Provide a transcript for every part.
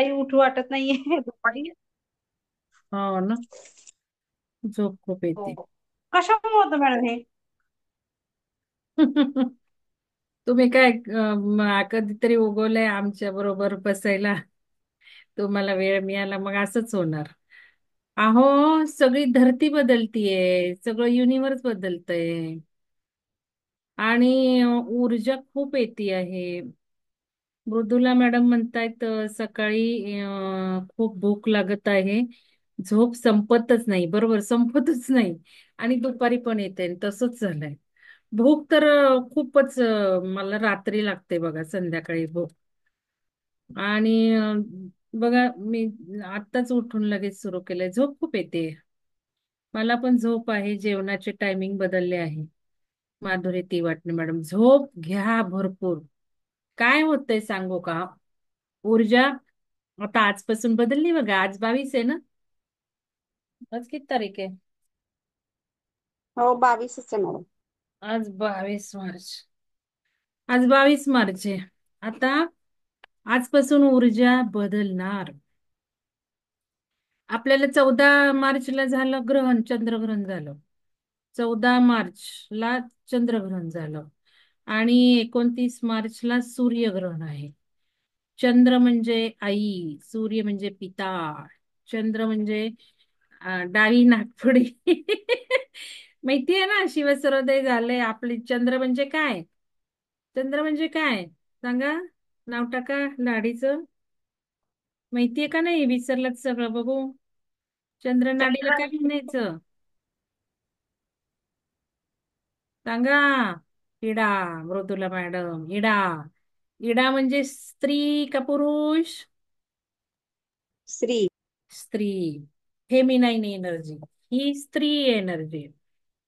सकाळी उठू वाटत नाहीये दुपारी. हो ना. झोप खूप येते. हो. कशामुळे होतं मॅडम हे? तुम्ही काय कधीतरी उगवलंय आमच्या बरोबर बसायला. तुम्हाला वेळ मिळाला मग असंच होणार. अहो, सगळी धरती बदलतीये, सगळं युनिव्हर्स बदलतंय आणि ऊर्जा खूप येते आहे. मृदुला मॅडम म्हणतायत सकाळी खूप भूक लागत आहे. झोप संपतच नाही, बरोबर संपतच नाही. आणि दुपारी पण येते, तसंच झालंय. भूक तर खूपच मला रात्री लागते बघा, संध्याकाळी भूक. आणि बघा मी आत्ताच उठून लगेच सुरू केलंय. झोप खूप येते. मला पण झोप आहे, जेवणाचे टायमिंग बदलले आहे. माधुरी ती वाटणे मॅडम, झोप घ्या भरपूर. काय होतंय सांगू का? ऊर्जा आता आजपासून बदलली बघा. आज 22 आहे ना? आज किती तारीख आहे? हो, 22च आहे मॅडम. आज 22 मार्च. आज 22 मार्च आहे. आता आजपासून ऊर्जा बदलणार. आपल्याला 14 मार्चला झालं ग्रहण, चंद्रग्रहण झालं. 14 मार्चला चंद्रग्रहण झालं आणि 29 मार्चला सूर्यग्रहण आहे. चंद्र म्हणजे आई, सूर्य म्हणजे पिता, चंद्र म्हणजे डावी नागपुडी. माहितीये ना, शिवसूर्योदय झालंय आपले. चंद्र म्हणजे काय? चंद्र म्हणजे काय सांगा? नाव टाका लाडीचं. माहितीये का नाही? विसरलात सगळं. बघू, चंद्रनाडीला काय म्हणायचं सांगा? इडा. मृदुला मॅडम, इडा. इडा म्हणजे स्त्री का पुरुष? श्री. स्त्री. Feminine energy. ही स्त्री एनर्जी.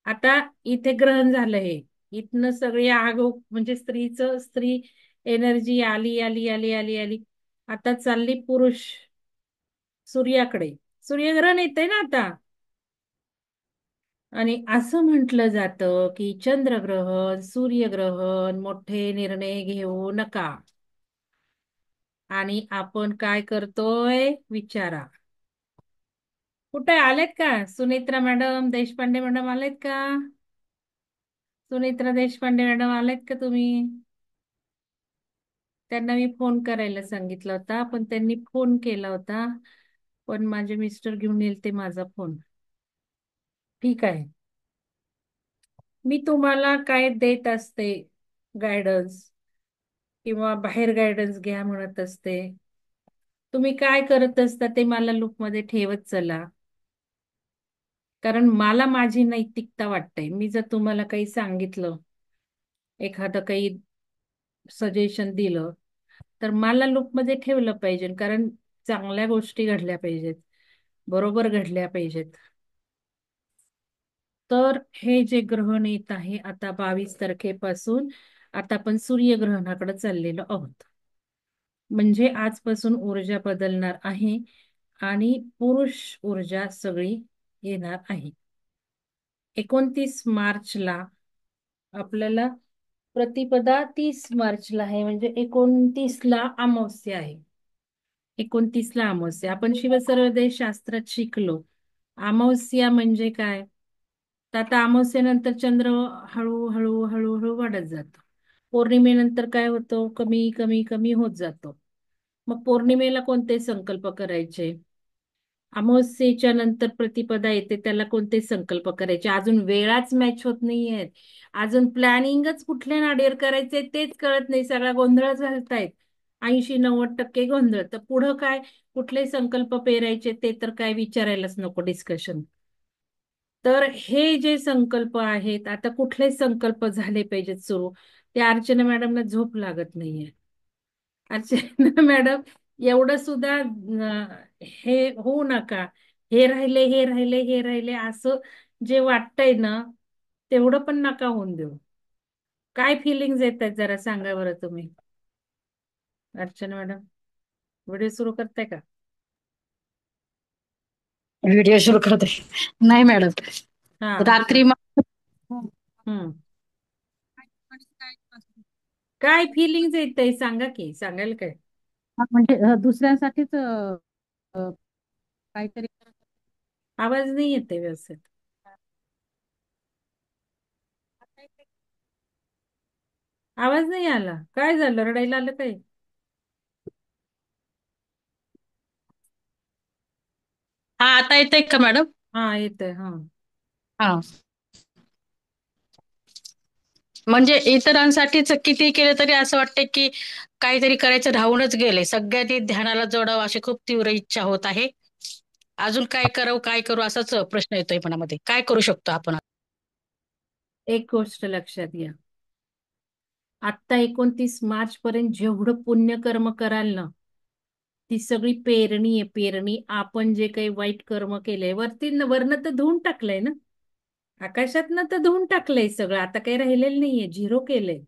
आता इथे ग्रहण झालं हे. इथनं सगळी आग म्हणजे स्त्री एनर्जी आली आली आली आली आली. आता चालली पुरुष सूर्याकडे. सूर्यग्रहण येतंय ना आता. आणि असं म्हटलं जातं की चंद्रग्रहण, सूर्यग्रहण मोठे निर्णय घेऊ नका. आणि आपण काय करतोय विचारा. कुठे आलेत का? सुनेत्रा मॅडम, देशपांडे मॅडम आलेत का? सुनेत्रा देशपांडे मॅडम आलेत का तुम्ही? त्यांना मी फोन करायला सांगितला होता, पण त्यांनी फोन केला होता. पण माझे मिस्टर घेऊन येईल ते माझा फोन. ठीक आहे. मी तुम्हाला काय देत असते गायडन्स किंवा बाहेर गायडन्स घ्या म्हणत असते. तुम्ही काय करत असता ते मला लूपमध्ये ठेवत चला. कारण मला माझी नैतिकता वाटते. मी जर तुम्हाला काही सांगितलं, एखादं काही सजेशन दिलं, तर मला लूपमध्ये ठेवलं पाहिजे. कारण चांगल्या गोष्टी घडल्या पाहिजेत, बरोबर घडल्या पाहिजेत. तर हे जे ग्रहण येत आहे आता 22 तारखेपासून, आता आपण सूर्यग्रहणाकडे चाललेलो आहोत. म्हणजे आजपासून ऊर्जा बदलणार आहे आणि पुरुष ऊर्जा सगळी येणार आहे. 29 मार्चला आपल्याला प्रतिपदा, 30 मार्चला आहे म्हणजे 29ला अमावस्या आहे. 29ला अमावस्या. आपण शिवसर्वोदय शास्त्रात शिकलो. अमावस्या म्हणजे काय? तर आता अमावस्येनंतर चंद्र हळूहळू हळूहळू वाढत जातो. पौर्णिमेनंतर काय होतं? कमी कमी कमी होत जातो. मग पौर्णिमेला कोणते संकल्प करायचे? अमावस्येच्या नंतर प्रतिपदा येते, त्याला कोणते संकल्प करायचे? अजून वेळाच मॅच होत नाहीयेत. अजून प्लॅनिंगच कुठल्या नाडीवर करायचे तेच कळत नाही. सगळा गोंधळच घालतायत. 80-90% गोंधळ. तर पुढं काय, कुठले संकल्प पेरायचे ते तर काय विचारायलाच नको डिस्कशन. तर हे जे संकल्प आहेत, आता कुठले संकल्प झाले पाहिजेत सुरू, ते अर्चना मॅडमला झोप लागत नाहीये. अर्चना मॅडम, एवढं सुद्धा हे होऊ नका. हे राहिले हे राहिले हे राहिले असं जे वाटतंय ना, तेवढं पण नका होऊन देऊ. काय फिलिंग्ज येत आहेत जरा सांगा बरं तुम्ही. अर्चना मॅडम, व्हिडिओ सुरू करताय का? व्हिडिओ सुरू करते. नाही मॅडम, हा. रात्री हम्म. काय फिलिंग्ज येत आहे सांगा की, सांगाल काय? म्हणजे दुसऱ्यांसाठीच अ, काहीतरी आवाज नाही येते व्यवस्थित. आवाज नाही आला, काय झालं, रडायला आलं काय? हा, आता येतंय का मॅडम? हा येतंय, हा. हा. म्हणजे इतरांसाठीच किती केलं तरी असं वाटतं की काहीतरी करायचं राहूनच गेले. सगळ्यांनी ध्यानाला जोडावं अशी खूप तीव्र इच्छा होत आहे. अजून काय करू असाच प्रश्न येतोय मनामध्ये. काय करू शकतो आपण? एक गोष्ट लक्षात घ्या, आत्ता 29 मार्च पर्यंत जेवढं पुण्यकर्म कराल ना, ती सगळी पेरणी आहे, पेरणी. आपण जे काही वाईट कर्म केलंय वरनं तर धुवून टाकलंय ना, आकाशातनं तर धुवून टाकलंय सगळं, आता काही राहिलेलं नाहीये, झिरो केलंय.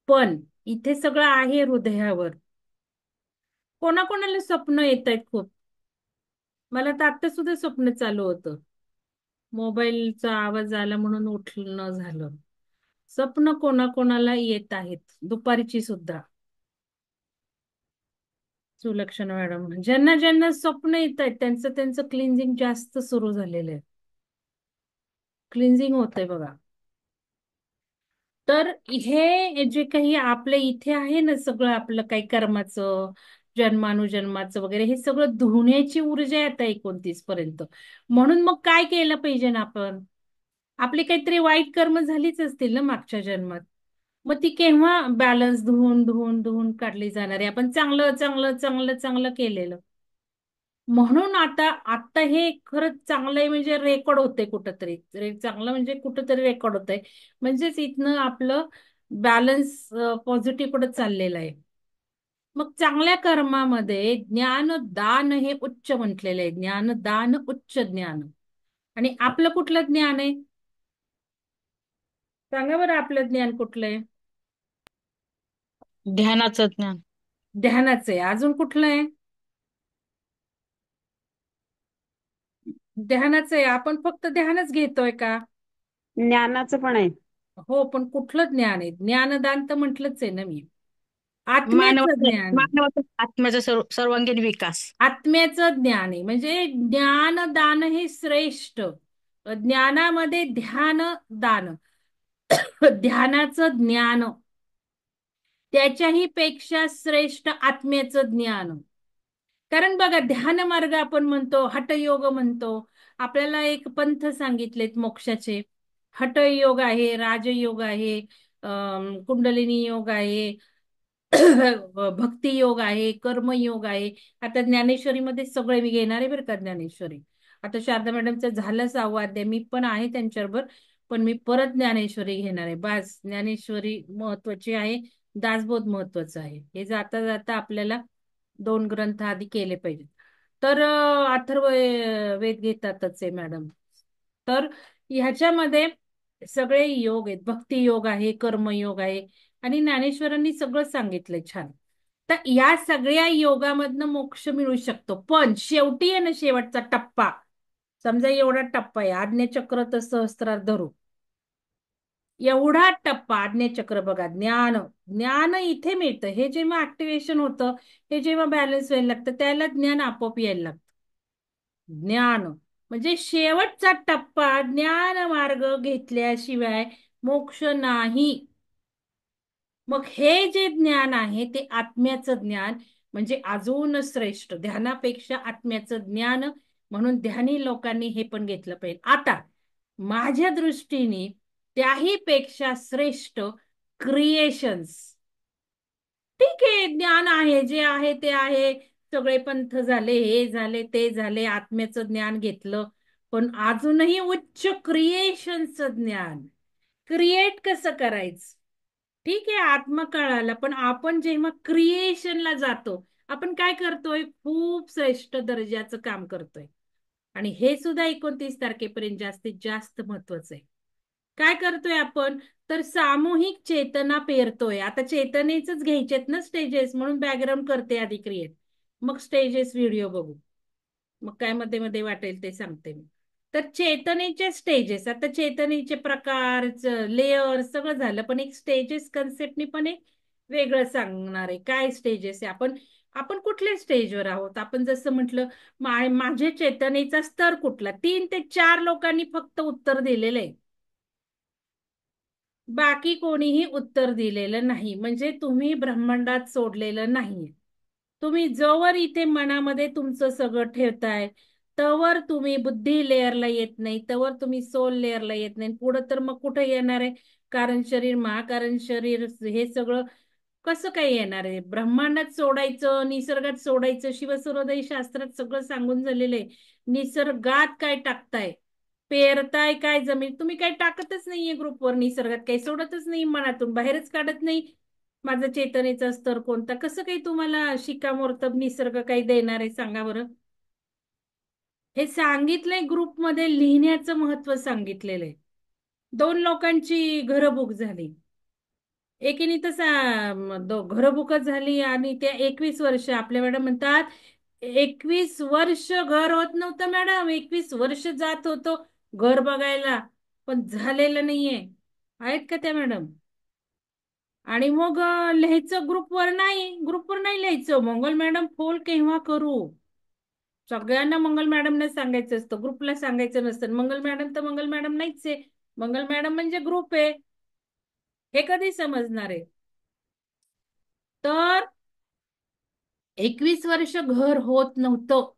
पण इथे सगळं आहे हृदयावर. कोणाकोणाला स्वप्न येत आहेत खूप. मला तर आता सुद्धा स्वप्न चालू होतं, मोबाईलचा आवाज आला म्हणून उठणं झालं. स्वप्न कोणाकोणाला येत आहेत, दुपारची सुद्धा. सुलक्षणा मॅडम, ज्यांना ज्यांना स्वप्न येत आहेत त्यांचं त्यांचं क्लिन्झिंग जास्त सुरू झालेलं आहे. क्लिन्झिंग होतंय बघा. तर हे जे काही आपल्या इथे आहे ना, सगळं आपलं काही कर्माचं, जन्मानुजन्माचं वगैरे, हे सगळं धुण्याची ऊर्जा आहे आता 29 पर्यंत. म्हणून मग काय केलं पाहिजे ना आपण? आपली काहीतरी वाईट कर्म झालीच असतील ना मागच्या जन्मात, मग ती केव्हा बॅलन्स धुवून धुवून धुवून काढली जाणार आहे? आपण चांगलं चांगलं चांगलं चांगलं केलेलं. म्हणून आता आता हे खरंच चांगलं आहे, म्हणजे रेकॉर्ड होते कुठंतरी, चांगलं म्हणजे कुठंतरी रेकॉर्ड होतंय. म्हणजेच इथनं आपलं बॅलन्स पॉझिटिव्ह कडे चाललेलं आहे. मग चांगल्या कर्मामध्ये ज्ञान दान हे उच्च म्हटलेलं आहे, ज्ञान दान उच्च ज्ञान. आणि आपलं कुठलं ज्ञान आहे सांगा बरं, आपलं ज्ञान कुठलं आहे? ध्यानाचं ज्ञान. ध्यानाचं आहे. अजून कुठलं आहे? ध्यानाचं आहे. आपण फक्त ध्यानच घेतोय का? ज्ञानाचं पण आहे. हो, पण कुठलं ज्ञान आहे? ज्ञानदान तर म्हटलंच आहे ना मी, आत्म्याचं मानवाचा ज्ञान आहे. मानवाचा आत्म्याचा सर्वांगीण विकास. आत्म्याचं ज्ञान आहे, म्हणजे ज्ञानदान हे श्रेष्ठ. ज्ञानामध्ये ध्यान दान, ध्यानाचं ज्ञान त्याच्याही पेक्षा श्रेष्ठ आत्म्याचं ज्ञान. कारण बघा, ध्यान मार्ग आपण म्हणतो, हठयोग म्हणतो. आपल्याला एक पंथ सांगितलेत मोक्षाचे. हठयोग आहे, राजयोग आहे, कुंडलिनी योग आहे, भक्ती योग आहे, कर्मयोग आहे. आता ज्ञानेश्वरीमध्ये सगळे मी घेणार आहे बरं का, ज्ञानेश्वरी. आता शारदा मॅडमचं झालं 6वां अध्याय, मी पण आहे त्यांच्याबरोबर. पण मी परत ज्ञानेश्वरी घेणार आहे. बास, ज्ञानेश्वरी महत्वाची आहे, दासबोध महत्वाचं आहे. हे जाता जाता आपल्याला 2 ग्रंथ आधी केले पाहिजेत. तर अथर्व वेद घेतातच आहे मॅडम. तर ह्याच्यामध्ये सगळे योग आहेत, भक्ती योग आहे, कर्मयोग आहे, आणि ज्ञानेश्वरांनी सगळं सांगितलंय छान. तर या सगळ्या योगामधनं मोक्ष मिळू शकतो. पण शेवटी आहे ना, शेवटचा टप्पा, समजा एवढा टप्पा आहे, आज्ञाचक्र तर सहस्त्रार धरू, एवढा टप्पा आज्ञाचक्र बघा. ज्ञान, ज्ञान इथे मिळतं. हे जेव्हा ऍक्टिव्हेशन होतं, हे जेव्हा बॅलन्स व्हायला लागतं, त्याला ज्ञान आपोआप यायला लागतं. ज्ञान म्हणजे शेवटचा टप्पा. ज्ञान मार्ग घेतल्याशिवाय मोक्ष नाही. मग हे जे ज्ञान आहे ते आत्म्याचं ज्ञान, म्हणजे अजून श्रेष्ठ, ध्यानापेक्षा आत्म्याचं ज्ञान. म्हणून ध्यानी लोकांनी हे पण घेतलं पाहिजे. आता माझ्या दृष्टीने त्याही पेक्षा श्रेष्ठ क्रिएशन्स. ठीक आहे, ज्ञान आहे, जे आहे ते आहे, सगळे पंथ झाले, हे झाले, ते झाले, आत्म्याचं ज्ञान घेतलं. पण अजूनही उच्च क्रिएशनचं ज्ञान, क्रिएट कसं करायचं. ठीक आहे, आत्मा कळाला, पण आपण जेव्हा क्रिएशनला जातो, आपण काय करतोय? खूप श्रेष्ठ दर्जाचं काम करतोय. आणि हे सुद्धा 29 तारखेपर्यंत जास्तीत जास्त महत्वाचं आहे. काय करतोय आपण? तर सामूहिक चेतना पेरतोय. आता चेतनेच घ्यायचेत ना स्टेजेस, म्हणून बॅकग्राऊंड करते आधी क्रिएट, मग स्टेजेस व्हिडिओ बघू, मग काय मध्ये मध्ये वाटेल ते सांगते मी. तर चेतनेचे स्टेजेस, आता चेतनेचे प्रकार, लेअर सगळं झालं, पण एक स्टेजेस कन्सेप्टनी पण एक वेगळं सांगणार आहे. काय स्टेजेस आहे? आपण आपण कुठल्या स्टेजवर आहोत? आपण जसं म्हटलं, माझे चेतनेचा स्तर कुठला? 3 ते 4 लोकांनी फक्त उत्तर दिलेलं आहे. बाकी कोणीही उत्तर दिलेलं नाही. म्हणजे तुम्ही ब्रह्मांडात सोडलेलं नाहीये. तुम्ही जोवर इथे मनामध्ये तुमचं सगळं ठेवताय, तवर तुम्ही बुद्धी लेअरला येत नाही, तवर तुम्ही सोल लेअरला येत नाही. पुढं तर मग कुठं येणार आहे? कारण शरीर, महाकारण शरीर, हे सगळं कसं काय येणार आहे? ब्रह्मांडात सोडायचं, निसर्गात सोडायचं. शिवसुरोदय शास्त्रात सगळं सांगून झालेलं आहे. निसर्गात काय टाकताय? पेरताय काय जमीन? तुम्ही काही टाकतच नाहीये ग्रुपवर, निसर्गात काही सोडतच नाही, मनातून बाहेरच काढत नाही. माझा चेतनेचा स्तर कोणता? कसं काही तुम्हाला शिक्कामोर्तब निसर्ग काही देणार आहे सांगा बरं? हे सांगितलंय ग्रुपमध्ये, लिहिण्याचं महत्व सांगितलेलं आहे. 2 लोकांची घरं बुक झाली. एकीने तसा घरं बुकच झाली आणि त्या 21 वर्ष, आपल्या मॅडम म्हणतात 21 वर्ष घर होत नव्हतं मॅडम. 21 वर्ष जात होतो घर बघायला, पण झालेलं नाहीये. आहेत का त्या मॅडम? आणि मग लिहायचं ग्रुपवर नाही लिहायचं. मंगल मॅडम फोन केव्हा करू? सगळ्यांना मंगल मॅडमने सांगायचं असतं, ग्रुपला सांगायचं नसतं. मंगल मॅडम तर मंगल मॅडम नाहीच आहे. मंगल मॅडम म्हणजे ग्रुप आहे. हे कधी समजणार आहे? तर 21 वर्ष घर होत नव्हतं.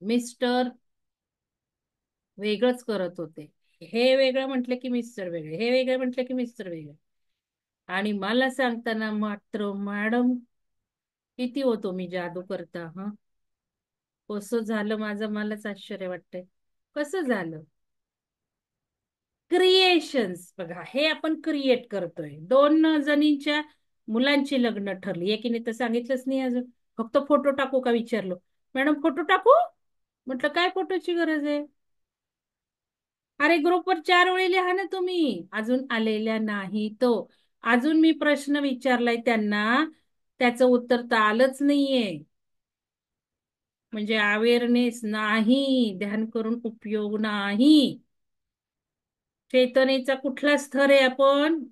मिस्टर वेगळंच करत होते. हे वेगळं म्हटलं की मिस्टर वेगळे, हे वेगळं म्हटलं की मिस्टर वेगळे. आणि मला सांगताना मात्र मॅडम किती होतो मी जादू करता. हा, कसं झालं माझं, मलाच आश्चर्य वाटतंय. कसं झालं? क्रिएशन्स बघा, हे आपण क्रिएट करतोय. 2 जणींच्या मुलांची लग्न ठरली. एकीने तर सांगितलंच नाही अजून. फक्त फोटो टाकू का विचारलो. मॅडम फोटो टाकू? म्हटलं काय फोटोची गरज आहे? अरे ग्रुपवर 4 वेळी लिहा ना तुम्ही. अजून आलेल्या नाही तो. अजून मी प्रश्न विचारलाय त्यांना, त्याचं उत्तर तर आलंच नाहीये. म्हणजे अवेअरनेस नाही, ध्यान करून उपयोग नाही. चेतनेचा कुठला स्तर आहे आपण?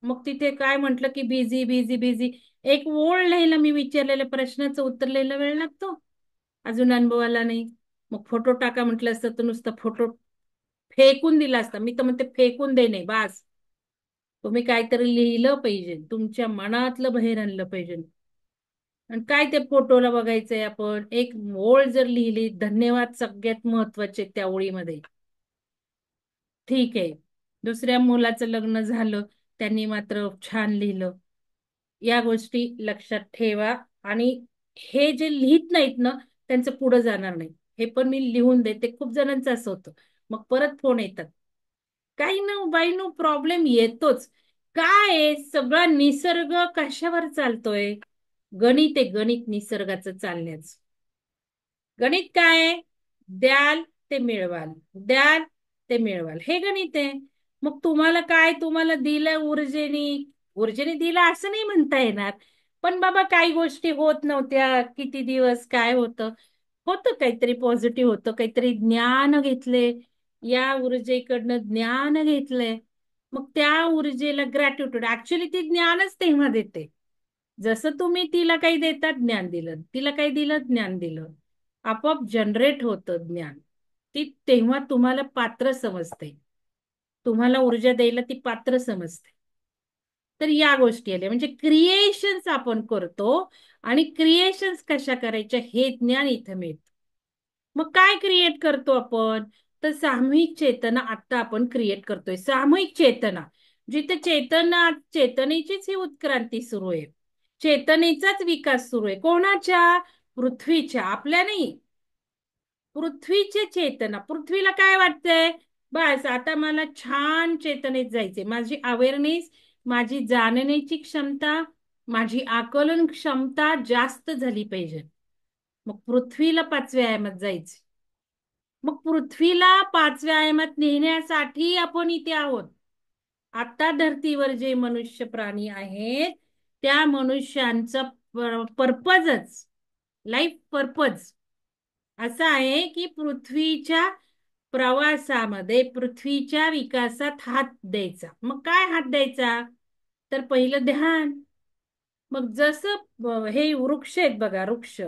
मग तिथे काय म्हटलं की बिझी बिझी बिझी. एक ओळ लिहायला मी विचारलेल्या प्रश्नाचं उत्तर लिहायला वेळ लागतो. अजून अनुभव आला नाही. मग फोटो टाका म्हटलं असतं तर नुसतं फोटो फेकून दिला असता. मी तर म्हणते फेकून देणे बास. तुम्ही काहीतरी लिहिलं पाहिजे, तुमच्या मनातलं बाहेर आणलं पाहिजे. आणि काय ते फोटोला बघायचंय आपण? एक ओळ जर लिहिली, धन्यवाद सगळ्यात महत्वाचे त्या ओळीमध्ये. ठीक आहे, दुसऱ्या मुलाचं लग्न झालं, त्यांनी मात्र छान लिहिलं. या गोष्टी लक्षात ठेवा. आणि हे जे लिहित नाहीत ना, त्यांचं पुढे जाणार नाही. हे पण मी लिहून देते. खूप जणांचं असं होतं, मग परत फोन येतात. काही न बाई नो प्रॉब्लेम येतोच. काय आहे, सगळा निसर्ग कशावर चालतोय? गणित आहे, गणित निसर्गाचं चालण्याचं. गणित काय आहे? द्याल ते मिळवाल, द्याल ते मिळवाल, हे गणित आहे. मग तुम्हाला काय, तुम्हाला दिलं ऊर्जेने, ऊर्जेने दिलं असं नाही म्हणता येणार. पण बाबा काही गोष्टी होत नव्हत्या, किती दिवस काय होतं, होतं काहीतरी पॉझिटिव्ह होतं, काहीतरी ज्ञान घेतले, या ऊर्जेकडनं ज्ञान घेतलंय. मग त्या ऊर्जेला ग्रॅटिट्यूड, ऍक्च्युली ती ज्ञानच तेव्हा देते. जसं तुम्ही तिला काही देतात, ज्ञान दिलं, तिला काही दिलं, ज्ञान दिलं, आपोआप जनरेट होतं ज्ञान. ती तेव्हा तुम्हाला पात्र समजते, तुम्हाला ऊर्जा द्यायला ती पात्र समजते. तर या गोष्टी आल्या, म्हणजे क्रिएशन्स आपण करतो. आणि क्रिएशन्स कशा करायच्या हे ज्ञान इथं मिळतं. मग काय क्रिएट करतो आपण? तर सामूहिक चेतना आता आपण क्रिएट करतोय. सामूहिक चेतना, जिथे चेतना, चेतनेचीच ही उत्क्रांती सुरू आहे. चेतनेचाच विकास सुरू आहे. कोणाच्या? पृथ्वीच्या, आपल्या नाही. पृथ्वीचे चेतना. पृथ्वीला काय वाटतंय? बस आता मला छान चेतनेत जायचे. माझी अवेअरनेस, माझी जाणण्याची क्षमता, माझी आकलन क्षमता जास्त झाली पाहिजे. मग पृथ्वीला 5व्या आयामात जायचे. मग पृथ्वीला 5व्या आयामात नेण्यासाठी आपण इथे आहोत. आता धर्तीवर जे मनुष्य प्राणी आहेत, त्या मनुष्यांचा पर्पजच, लाईफ पर्पज असा आहे की पृथ्वीच्या प्रवासामध्ये, पृथ्वीच्या विकासात हात द्यायचा. मग काय हात द्यायचा? तर पहिलं ध्यान. मग जसं हे वृक्ष आहेत बघा, वृक्ष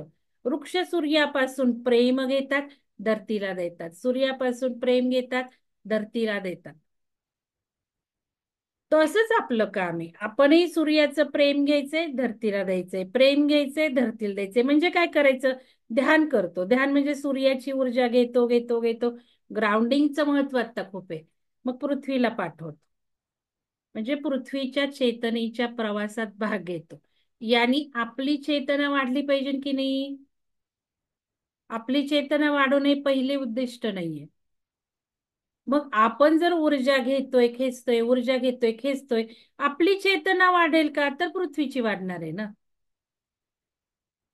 वृक्ष सूर्यापासून प्रेम घेतात, धरतीला देतात. सूर्यापासून प्रेम घेतात, धरतीला देतात. तसंच आपलं काम आहे. आपणही सूर्याचं प्रेम घ्यायचंय, धरतीला द्यायचंय. प्रेम घ्यायचंय, धरतीला द्यायचंय. म्हणजे काय करायचं? ध्यान करतो. ध्यान म्हणजे सूर्याची ऊर्जा घेतो घेतो घेतो. ग्राउंडिंगचं महत्व आता खूप आहे. मग पृथ्वीला पाठवतो. म्हणजे पृथ्वीच्या चेतनेच्या प्रवासात भाग घेतो. यांनी आपली चेतना वाढली पाहिजे की नाही? आपली चेतना वाढवणे हे पहिले उद्दिष्ट नाहीये. मग आपण जर ऊर्जा घेतोय, खेचतोय, ऊर्जा घेतोय, खेचतोय, आपली चेतना वाढेल का? तर पृथ्वीची वाढणार आहे ना.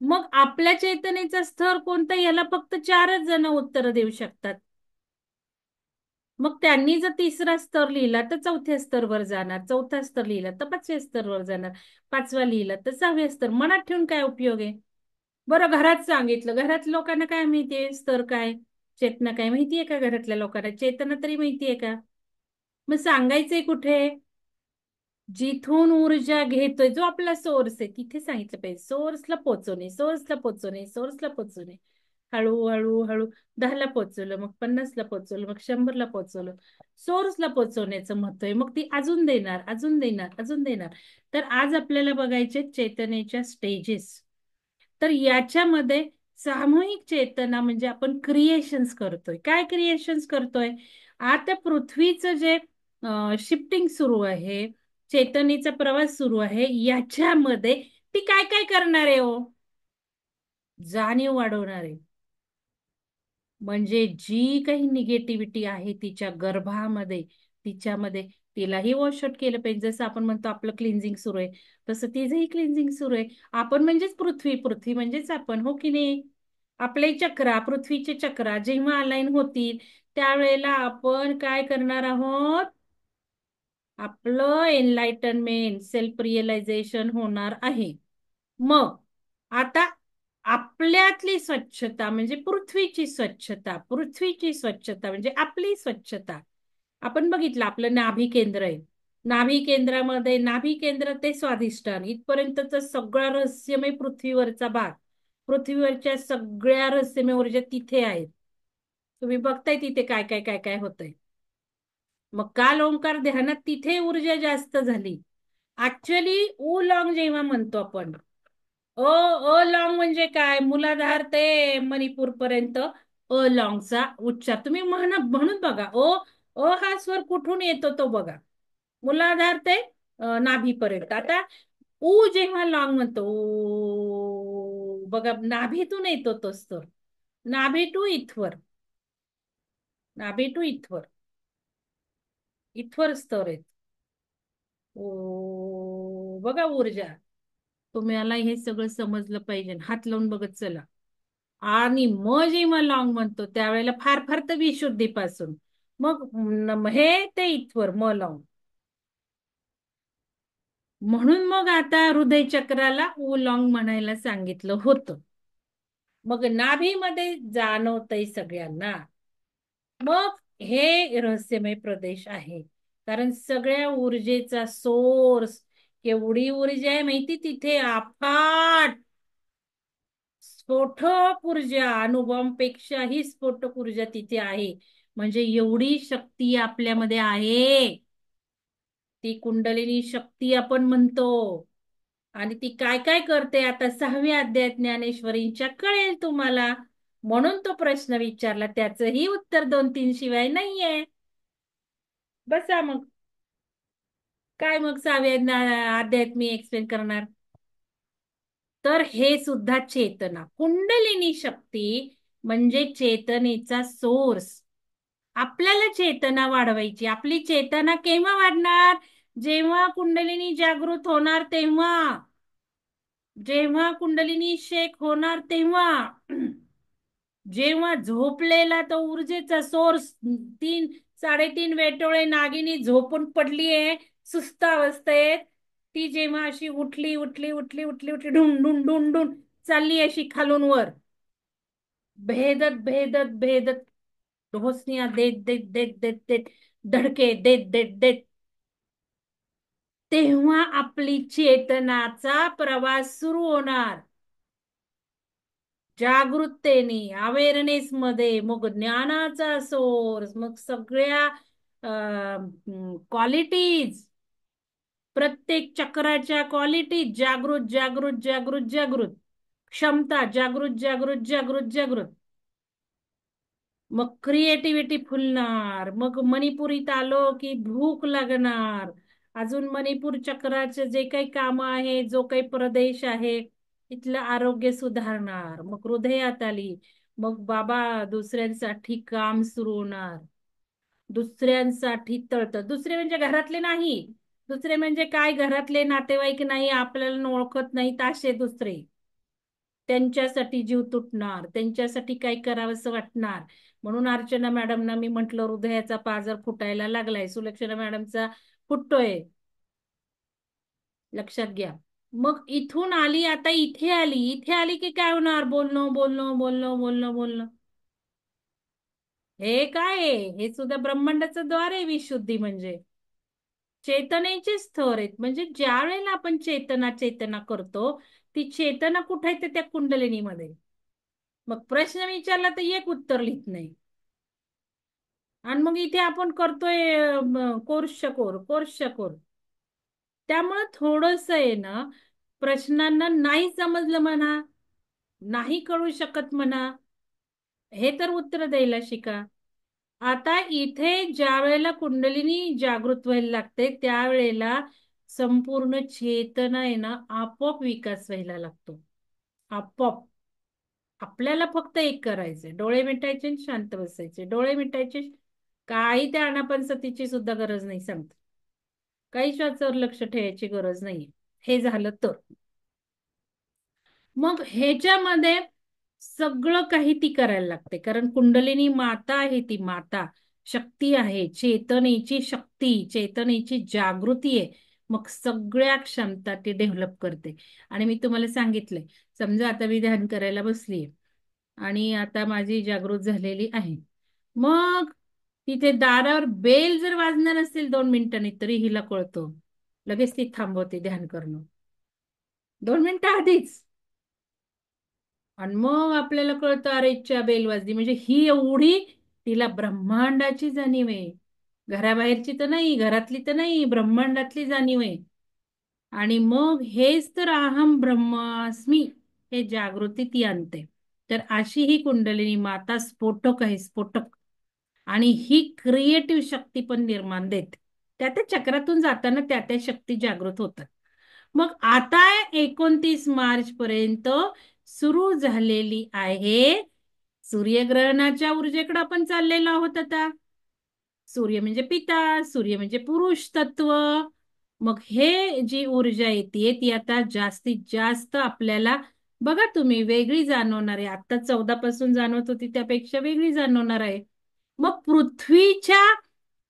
मग आपल्या चेतनेचा स्तर कोणता? याला फक्त 4च जण उत्तर देऊ शकतात. मग त्यांनी जर तिसरा स्तर लिहिला तर चौथ्या स्तरवर जाणार, चौथा स्तर लिहिला तर 5व्या स्तरवर जाणार, 5वा लिहिला तर 6व्या स्तर. मनात ठेवून काय उपयोग आहे? बरं, घरात सांगितलं, घरात लोकांना काय माहितीये स्तर काय, चेतना काय माहितीये का? घरातल्या लोकांना चेतना तरी माहितीये का? मग सांगायचंय कुठे? जिथून ऊर्जा घेतोय, जो आपला सोर्स आहे, तिथे सांगितलं पाहिजे. सोर्सला पोहोचवणे, सोर्सला पोहोचवणे, सोर्सला पोहोचवणे. हळू हळू हळू 10ला पोहोचवलं, मग 50ला पोहोचवलं, मग 100ला पोहोचवलं. सोर्सला पोहोचवण्याचं महत्व आहे. मग ती अजून देणार, अजून देणार, अजून देणार. तर आज आपल्याला बघायचे चेतनेच्या स्टेजेस. तर याच्यामध्ये सामूहिक चेतना म्हणजे आपण क्रिएशन्स करतोय. काय क्रिएशन्स करतोय? आता पृथ्वीचं जे शिफ्टिंग सुरू आहे, चेतनेचा प्रवास सुरू आहे, याच्यामध्ये ती काय काय करणार आहे हो? जाणीव वाढवणार आहे. म्हणजे जी काही निगेटिव्हिटी आहे तिच्या गर्भामध्ये, तिच्यामध्ये, तिलाही वॉश आउट केलं पाहिजे. जसं आपण म्हणतो आपलं क्लिन्झिंग सुरू आहे, तसं तिचंही क्लिन्झिंग सुरू आहे. आपण म्हणजेच पृथ्वी, पृथ्वी म्हणजेच आपण, हो की नाही? आपले चक्रा, पृथ्वीचे चक्रा जेव्हा अलाईन होतील, त्यावेळेला आपण काय करणार आहोत? आपलं एनलाइटनमेंट, सेल्फ रिअलायझेशन होणार आहे. मग आता आपल्यातली स्वच्छता म्हणजे पृथ्वीची स्वच्छता, पृथ्वीची स्वच्छता म्हणजे आपली स्वच्छता. आपण बघितलं आपलं नाभी केंद्र आहे. नाभी केंद्रामध्ये, नाभी केंद्र ते स्वाधिष्ठान इथपर्यंतच सगळा रहस्यमय पृथ्वीवरचा भाग, पृथ्वीवरच्या सगळ्या रहस्यमय ऊर्जा तिथे आहेत. तुम्ही बघताय तिथे काय काय काय काय होतंय. मग काल ओंकार ध्यानात तिथे ऊर्जा जास्त झाली. ऍक्च्युअली ऊ लॉंग जेव्हा म्हणतो आपण, अ लॉंग म्हणजे काय? मूलाधार ते मणिपूर पर्यंत अ लॉंगचा उच्चार तुम्ही म्हणून बघा. हा स्वर कुठून येतो तो बघा. मूलाधार ते नाभीपर्यंत. आता ऊ जेव्हा लॉंग म्हणतो बघा, नाभीतून येतो तो स्तर. नाभी टू इथवर, नाभी टू इथवर, इथवर स्तर आहेत. ओ बघा ऊर्जा. तुम्हाला हे सगळं समजलं पाहिजे. हात लावून बघत चला. आणि मग जेव्हा लॉंग म्हणतो त्यावेळेला फार फार तर विशुद्धीपासून, मग हे ते इथवर म लॉंग. म्हणून मग आता हृदय चक्राला ऊ लॉंग म्हणायला सांगितलं होतं. मग नाभीमध्ये जाणवतंय सगळ्यांना. मग हे रहस्यमय प्रदेश आहे. कारण सगळ्या ऊर्जेचा सोर्स, केवढी ऊर्जा आहे माहिती तिथे? अफाट स्फोटक ऊर्जा, अणुबॉम्बपेक्षाही स्फोटक ऊर्जा तिथे आहे. म्हणजे एवढी शक्ती आपल्यामध्ये आहे. ती कुंडलिनी शक्ती आपण म्हणतो. आणि ती काय काय करते आता 6व्या अध्यायात ज्ञानेश्वरींच्या कळेल तुम्हाला. म्हणून तो प्रश्न विचारला, त्याचंही उत्तर 2-3 शिवाय नाहीये. बसा मग. काय मग 6व्या अध्यायात मी एक्सप्लेन करणार. तर हे सुद्धा चेतना, कुंडलिनी शक्ती म्हणजे चेतनेचा सोर्स. आपल्याला चेतना वाढवायची. आपली चेतना केव्हा वाढणार? जेव्हा कुंडलिनी जागृत होणार तेव्हा, जेव्हा कुंडलिनी शेक होणार तेव्हा. जेव्हा झोपलेला तो ऊर्जेचा सोर्स, 3-3.5 वेटोळे नागिनी झोपून पडलीये सुस्त अवस्थेत, ती जेव्हा अशी उठली उठली उठली उठली उठली ढुंड ढुंड ढुंड ढुंड चालली अशी खालून वर, भेदत भेदत भेदत, ढोसनिया देत देत देत देत देत, धडके देत देत देत, तेव्हा आपली चेतनाचा प्रवास सुरू होणार. जागृततेने, अवेअरनेस मध्ये, मग ज्ञानाचा सोर्स, मग सगळ्या क्वालिटीज, प्रत्येक चक्राच्या क्वालिटीज, जागृत जागृत जागृत जागृत, क्षमता जागृत जागृत जागृत जागृत. मग क्रिएटिव्हिटी फुलणार. मग मणिपुरीत आलो की भूक लागणार. अजून मणिपूर चक्राचे जे काही काम आहे, जो काही प्रदेश आहे, इथलं आरोग्य सुधारणार. मग हृदयात आली, मग बाबा दुसऱ्यांसाठी काम सुरू होणार. दुसऱ्यांसाठी तळतं. दुसरे म्हणजे घरातले नाही, दुसरे म्हणजे काय, घरातले नातेवाईक नाही, आपल्याला ओळखत नाही असे दुसरे. त्यांच्यासाठी जीव तुटणार, त्यांच्यासाठी काय करावंसं वाटणार. म्हणून अर्चना मॅडमना मी म्हंटल हृदयाचा पाजर फुटायला लागलाय. सुलक्षणा मॅडमचा फुटतोय, लक्षात घ्या. मग इथून आली, आता इथे आली. इथे आली की काय होणार, बोलणं बोलणं बोलणं बोलणं बोलणं. हे काय आहे, हे सुद्धा ब्रह्मांडाचं द्वार आहे. विशुद्धी म्हणजे चेतनेचे स्तर आहेत. म्हणजे ज्या वेळेला आपण चेतना चेतना करतो, ती चेतना कुठे आहे, त्या कुंडलिनीमध्ये. मग प्रश्न विचारला तर एक उत्तर लिहित नाही. आणि मग इथे आपण करतोय कोर्स शकोर कोर्स शकोर. त्यामुळं थोडस आहे ना, प्रश्नांना नाही समजलं म्हणा, नाही कळू शकत म्हणा, हे तर उत्तर द्यायला शिका. आता इथे ज्या वेळेला कुंडलिनी जागृत व्हायला लागते, त्यावेळेला संपूर्ण चेतना आहे ना, आपोआप विकास व्हायला लागतो. आपोआप. आपल्याला फक्त एक करायचंय, डोळे मिटायचे आणि शांत बसायचे. डोळे मिटायचे, काही त्या अनापनसतीची सुद्धा गरज नाही सांगत. काही श्वासावर लक्ष ठेवायची गरज नाही. हे झालं तर मग ह्याच्यामध्ये सगळं काही ती करायला लागते. कारण कुंडलिनी माता आहे, ती माता शक्ती आहे, चेतनेची शक्ती, चेतनेची जागृती आहे. मग सगळ्या क्षमता ती डेव्हलप करते. आणि मी तुम्हाला सांगितलंय, समजा आता मी ध्यान करायला बसलीये आणि आता माझी जागृत झालेली आहे. मग तिथे दारावर बेल जर वाजणार असेल 2 मिनिटांनी, तरी हिला कळतो, लगेच ती थांबवते ध्यान करणं 2 मिनिटं आधीच. आणि मग आपल्याला कळतं, अरे इच्छा बेल वाजली म्हणजे ही एवढी तिला ब्रह्मांडाची जाणीव आहे. घराबाहेरची तर नाही, घरातली तर नाही, ब्रह्मांडातली जाणीव आहे. आणि मग हेच तर अहम ब्रह्मास्मी हे जागृती ती आणते. तर अशी ही कुंडलिनी माता स्फोटक आहे, स्फोटक. आणि ही क्रिएटिव्ह शक्ती पण निर्माण देते. त्या त्या चक्रातून जाताना त्या त्या शक्ती जागृत होतात. मग आता 29 मार्च पर्यंत सुरू झालेली आहे. सूर्यग्रहणाच्या ऊर्जेकडे आपण चाललेलो आहोत आता. सूर्य म्हणजे पिता, सूर्य म्हणजे पुरुष तत्व. मग हे जी ऊर्जा येते ती आता जास्तीत जास्त आपल्याला, बघा तुम्ही, वेगळी जाणवणार आहे. आता 14 पासून जाणवत होती त्यापेक्षा वेगळी जाणवणार आहे. मग पृथ्वीच्या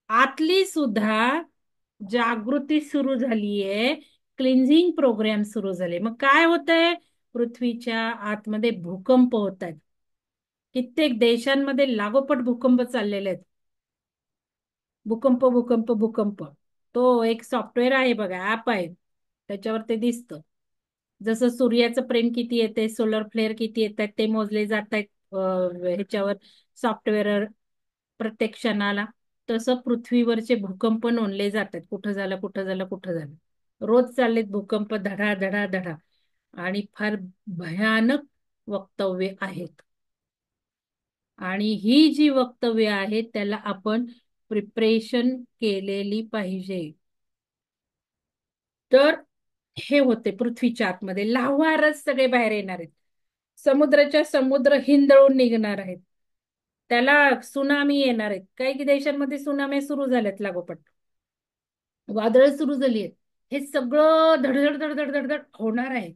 आतली सुद्धा जागृती सुरू झालीये, क्लिन्झिंग प्रोग्राम सुरू झाले. मग काय होतंय, पृथ्वीच्या आतमध्ये भूकंप होत आहेत. कित्येक देशांमध्ये लागोपाठ भूकंप चाललेले आहेत. भूकंप भूकंप भूकंप. तो एक सॉफ्टवेअर आहे बघा, ऍप आहे, त्याच्यावर ते दिसतं. जसं सूर्याचं प्रेम किती येते, सोलर फ्लेअर किती येत आहेत ते मोजले जात आहेत ह्याच्यावर, सॉफ्टवेअर, प्रत्येक क्षणाला. तसं पृथ्वीवरचे भूकंप नोंदले जातात, कुठं झालं कुठं झालं कुठं झालं. रोज चाललेत भूकंप, धडा धडा धडा. आणि फार भयानक वक्तव्य आहेत. आणि ही जी वक्तव्य आहेत त्याला आपण प्रिपरेशन केलेली पाहिजे. तर हे होते पृथ्वीच्या आतमध्ये लाव्हारच सगळे बाहेर येणार आहेत. समुद्राच्या समुद्र हिंदळून निघणार आहेत. त्याला सुनामी येणार आहेत. काही देशांमध्ये सुनामी सुरू झाल्यात लागोपाठ, वादळ सुरू झाली आहेत. हे सगळं धडधड धडधड धडधड होणार आहे.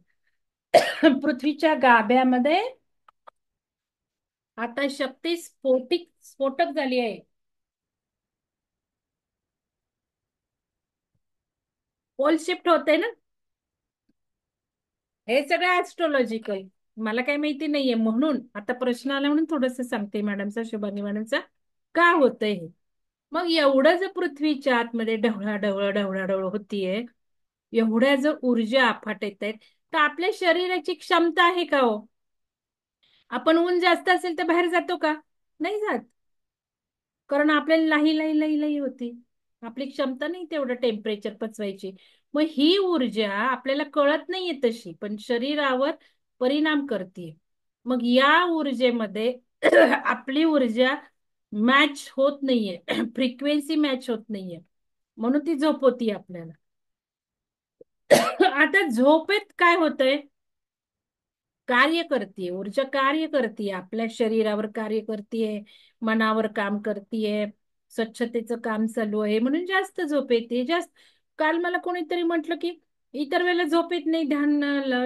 पृथ्वीच्या गाभ्यामध्ये आता शक्ती स्फोटक झाली आहे. पोल शिफ्ट होते ना, हे सगळं ऍस्ट्रॉलॉजिकल. मला काही माहिती नाहीये, म्हणून आता प्रश्न आला म्हणून थोडस सांगते मॅडमचा, शुभांगी मॅडमचा, का होतंय हे. मग एवढं जर पृथ्वीच्या आतमध्ये ढवळा ढवळ ढवळा ढवळ होतीये, एवढ्या जर ऊर्जा अफाट येत आहेत तर आपल्या शरीराची क्षमता आहे का हो? आपण ऊन जास्त असेल तर बाहेर जातो का? नाही जात. कारण आपल्याला लाही लाही लाही लाही होती. आपली क्षमता नाही तेवढं टेम्परेचर पचवायची. मग ही ऊर्जा आपल्याला कळत नाहीये तशी, पण शरीरावर परिणाम करते. मग या ऊर्जेमध्ये आपली ऊर्जा मॅच होत नाहीये, फ्रिक्वेन्सी मॅच होत नाहीये, म्हणून ती झोप होती आपल्याला. आता झोपेत काय होतंय? कार्य करते ऊर्जा, कार्य करते आपल्या शरीरावर, कार्य करते मनावर, काम करते, स्वच्छतेचं काम चालू आहे म्हणून जास्त झोप येते. जास्त काल मला कोणीतरी म्हटलं की इतर वेळेला झोप येत नाही, ध्यान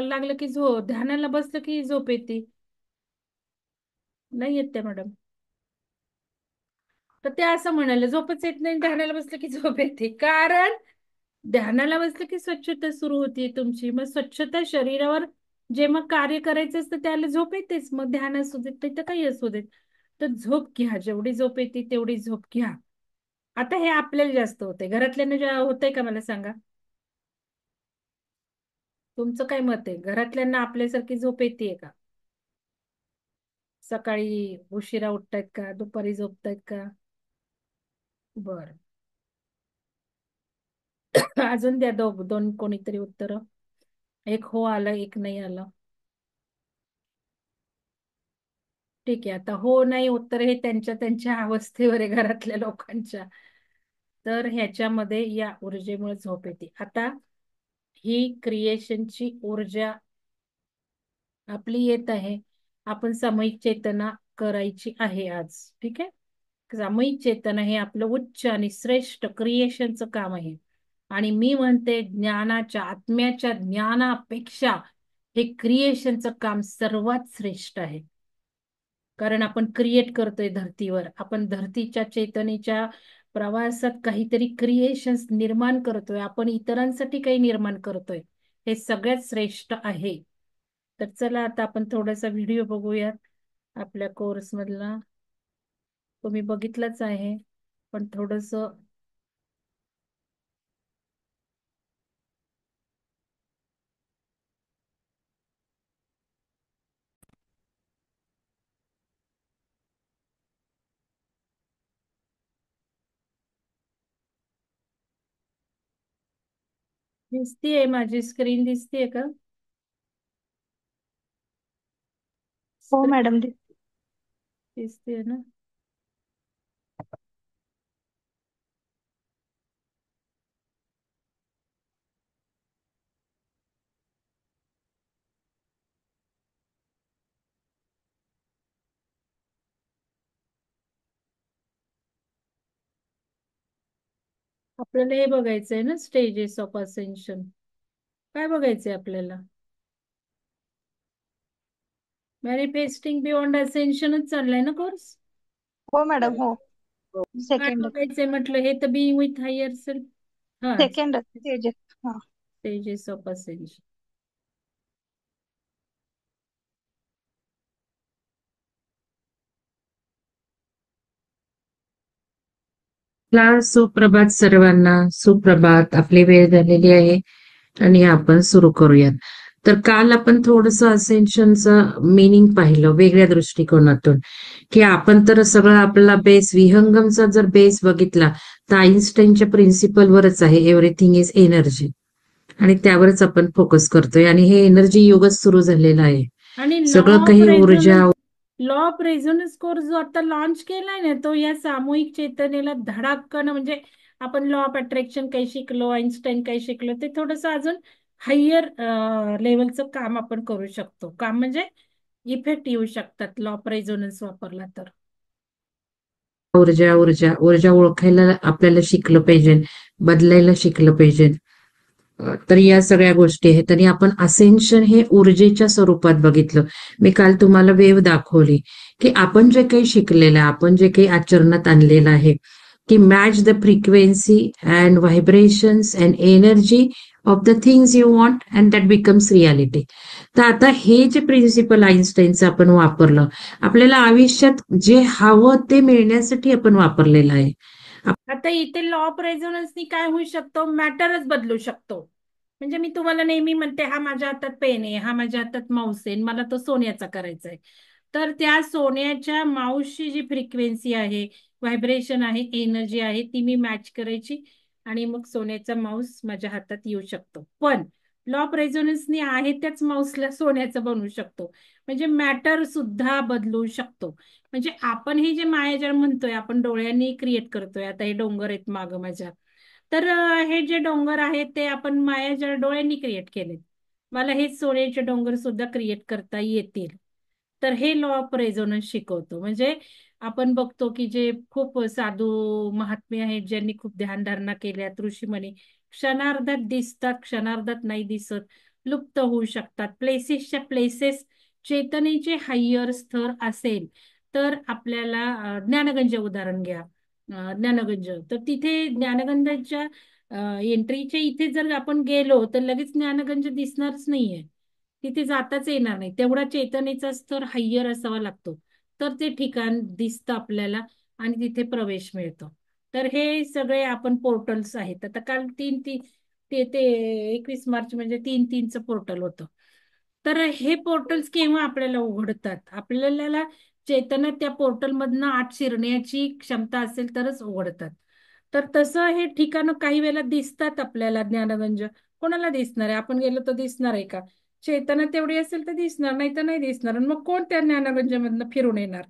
लागलं की ध्यानाला बसलं की झोप येते. नाही येत त्या मॅडम. तर ते असं म्हणाले झोपच येत नाही, ध्यानाला बसलं की झोप येते. कारण ध्यानाला बसलं की स्वच्छता सुरू होती तुमची. मग स्वच्छता शरीरावर जेव्हा कार्य करायचं असतं त्याला झोप येतेच. मग ध्यान असू देत नाही तर काही असू देत. तर झोप घ्या, जेवढी झोप येते तेवढी झोप घ्या. आता हे आपल्याला जास्त होतंय, घरातल्यांना जे होतंय का मला सांगा? तुमचं काय मत आहे? घरातल्यांना आपल्यासारखी झोप येते का? सकाळी उशिरा उठतायत का? दुपारी झोपतायत का? बर. अजून द्या दोन कोणीतरी उत्तर. एक हो आलं, एक नाही आलं. ठीक आहे. आता हो नाही उत्तर हे त्यांच्या त्यांच्या अवस्थेवर आहे, घरातल्या लोकांच्या. तर ह्याच्यामध्ये या ऊर्जेमुळे झोप येते. आता ही क्रिएशनची ऊर्जा आपली येत आहे. आपण सामूहिक चेतना करायची आहे आज. ठीक आहे. सामूहिक चेतना हे आपलं उच्च आणि श्रेष्ठ क्रिएशनचं काम आहे. आणि मी म्हणते ज्ञानाच्या, आत्म्याच्या ज्ञानापेक्षा हे क्रिएशनचं काम सर्वात श्रेष्ठ आहे. कारण आपण क्रिएट करतोय धर्तीवर. आपण धर्तीच्या चेतनेच्या प्रवासात काहीतरी क्रिएशन्स निर्माण करतोय. आपण इतरांसाठी काही निर्माण करतोय. हे सगळ्यात श्रेष्ठ आहे. तर चला आता आपण थोडासा व्हिडिओ बघूयात आपल्या कोर्स मधला. तुम्ही बघितलंच आहे पण थोडस दिसतीये, माझी स्क्रीन दिसतीये का? हो स्क्रीन मॅडम. दिसतीये ना? आपल्याला हे बघायचंय ना, स्टेजेस ऑफ असेन्शन. काय बघायचंय आपल्याला? मॅनिफेस्टिंग बियॉन्ड असेन्शनच चाललाय ना कोर्स? हो मॅडम. हो. काय सेकंड बघायचंय म्हटलं? हे तर बिईंग विथ हायर सेल्फ. हा, सेकंड स्टेज. हा. Stages of ascension. सुप्रभात सर्वांना. सुप्रभात. आपली वेळ झालेली आहे आणि आपण सुरू करूयात. तर काल आपण थोडस असेन्शनचं मिनिंग पाहिलं वेगळ्या दृष्टिकोनातून, की आपण तर सगळं आपला बेस, विहंगमचा जर बेस बघितला तर आईन्स्टाईनच्या प्रिन्सिपलवरच आहे, एव्हरीथिंग इज एनर्जी, आणि त्यावरच आपण फोकस करतोय. आणि हे एनर्जी युगच सुरू झालेलं आहे. आणि सगळं काही ऊर्जा. लॉ ऑफ रेझोनन्स कोर्स जो आता लॉन्च केलाय ना, तो या सामूहिक चेतनेला धडाक्कन, म्हणजे आपण लॉ ऑफ अट्रॅक्शन काही शिकलो, आईन्स्टाईन काही शिकलो, ते थोडस अजून हायर लेवलचं काम आपण करू शकतो. काम म्हणजे इफेक्ट येऊ शकतात लॉ ऑफ रेझोनन्स वापरला तर. ऊर्जा ऊर्जा ऊर्जा ओळखायला आपल्याला शिकलं पाहिजे, बदलायला शिकलं पाहिजे. तर या सगळ्या गोष्टी आहेत. आणि आपण असेन्शन हे ऊर्जेच्या स्वरूपात बघितलं. मी काल तुम्हाला वेव दाखवली की आपण जे काही शिकलेलं आहे, आपण जे काही आचरणात आणलेलं आहे, की match the frequency and vibrations and energy of the things you want and that becomes reality. तर आता हे जे प्रिन्सिपल आईन्स्टाईनचं आपण वापरलं, आपल्याला आयुष्यात जे हवं ते मिळण्यासाठी आपण वापरलेलं आहे. आता इथे लॉ ऑफ रेझोनन्सनी काय होऊ शकतो? मॅटरच बदलू शकतो. म्हणजे मी तुम्हाला नेहमी म्हणते, हा माझ्या हातात पेन आहे, हा माझ्या हातात माऊस आहे, मला तो सोन्याचा करायचा आहे. तर त्या सोन्याच्या माऊसची जी फ्रिक्वेन्सी आहे, व्हायब्रेशन आहे, एनर्जी आहे, ती मी मॅच करायची आणि मग सोन्याचा माऊस माझ्या हातात येऊ शकतो. पण लॉ ऑफ रेझोनन्सनी आहे त्याच माऊसला सोन्याचं बनवू शकतो. म्हणजे मॅटर सुद्धा बदलू शकतो. म्हणजे आपण हे जे मायाजाळ म्हणतोय, आपण डोळ्यांनी क्रिएट करतोय. आता हे डोंगर आहेत मागं माझ्या, तर हे जे डोंगर आहेत ते आपण मायाजाळ डोळ्यांनी क्रिएट केलेत. मला हे सोन्याचे डोंगर सुद्धा क्रिएट करता येतील. तर हे लॉ ऑफ रेझोनन्स शिकवतो. म्हणजे आपण बघतो की जे खूप साधू महात्मे आहेत, ज्यांनी खूप ध्यानधारणा केल्या, ऋषीमुनी क्षणार्धात दिसतात, क्षणार्धात नाही दिसत, लुप्त होऊ शकतात. प्लेसेसच्या प्लेसेस चेतनेचे हायर स्तर असेल तर आपल्याला ज्ञानगंज उदाहरण घ्या. ज्ञानगंज, तर तिथे ज्ञानगंजाच्या एंट्रीच्या इथे जर आपण गेलो तर लगेच ज्ञानगंज दिसणारच नाहीये. तिथे जाताच येणार नाही. तेवढा चेतनेचा स्तर हायर असावा लागतो, तर ते ठिकाण दिसतं आपल्याला आणि तिथे प्रवेश मिळतो. तर हे सगळे आपण पोर्टल्स आहेत. आता काल 3 ते 21 मार्च म्हणजे 3-3चं पोर्टल होतं. तर हे पोर्टल्स केव्हा आपल्याला उघडतात? आपल्याला चेतना त्या पोर्टल मधनं आत शिरण्याची क्षमता असेल तरच उघडतात. तर तसं हे ठिकाणं काही वेळेला दिसतात आपल्याला. ज्ञानगंज कोणाला दिसणार आहे? आपण गेलो तर दिसणार आहे का? चेतना तेवढी असेल तर दिसणार, नाही तर नाही दिसणार. आणि मग कोण त्या ज्ञानगंजमधनं फिरून येणार?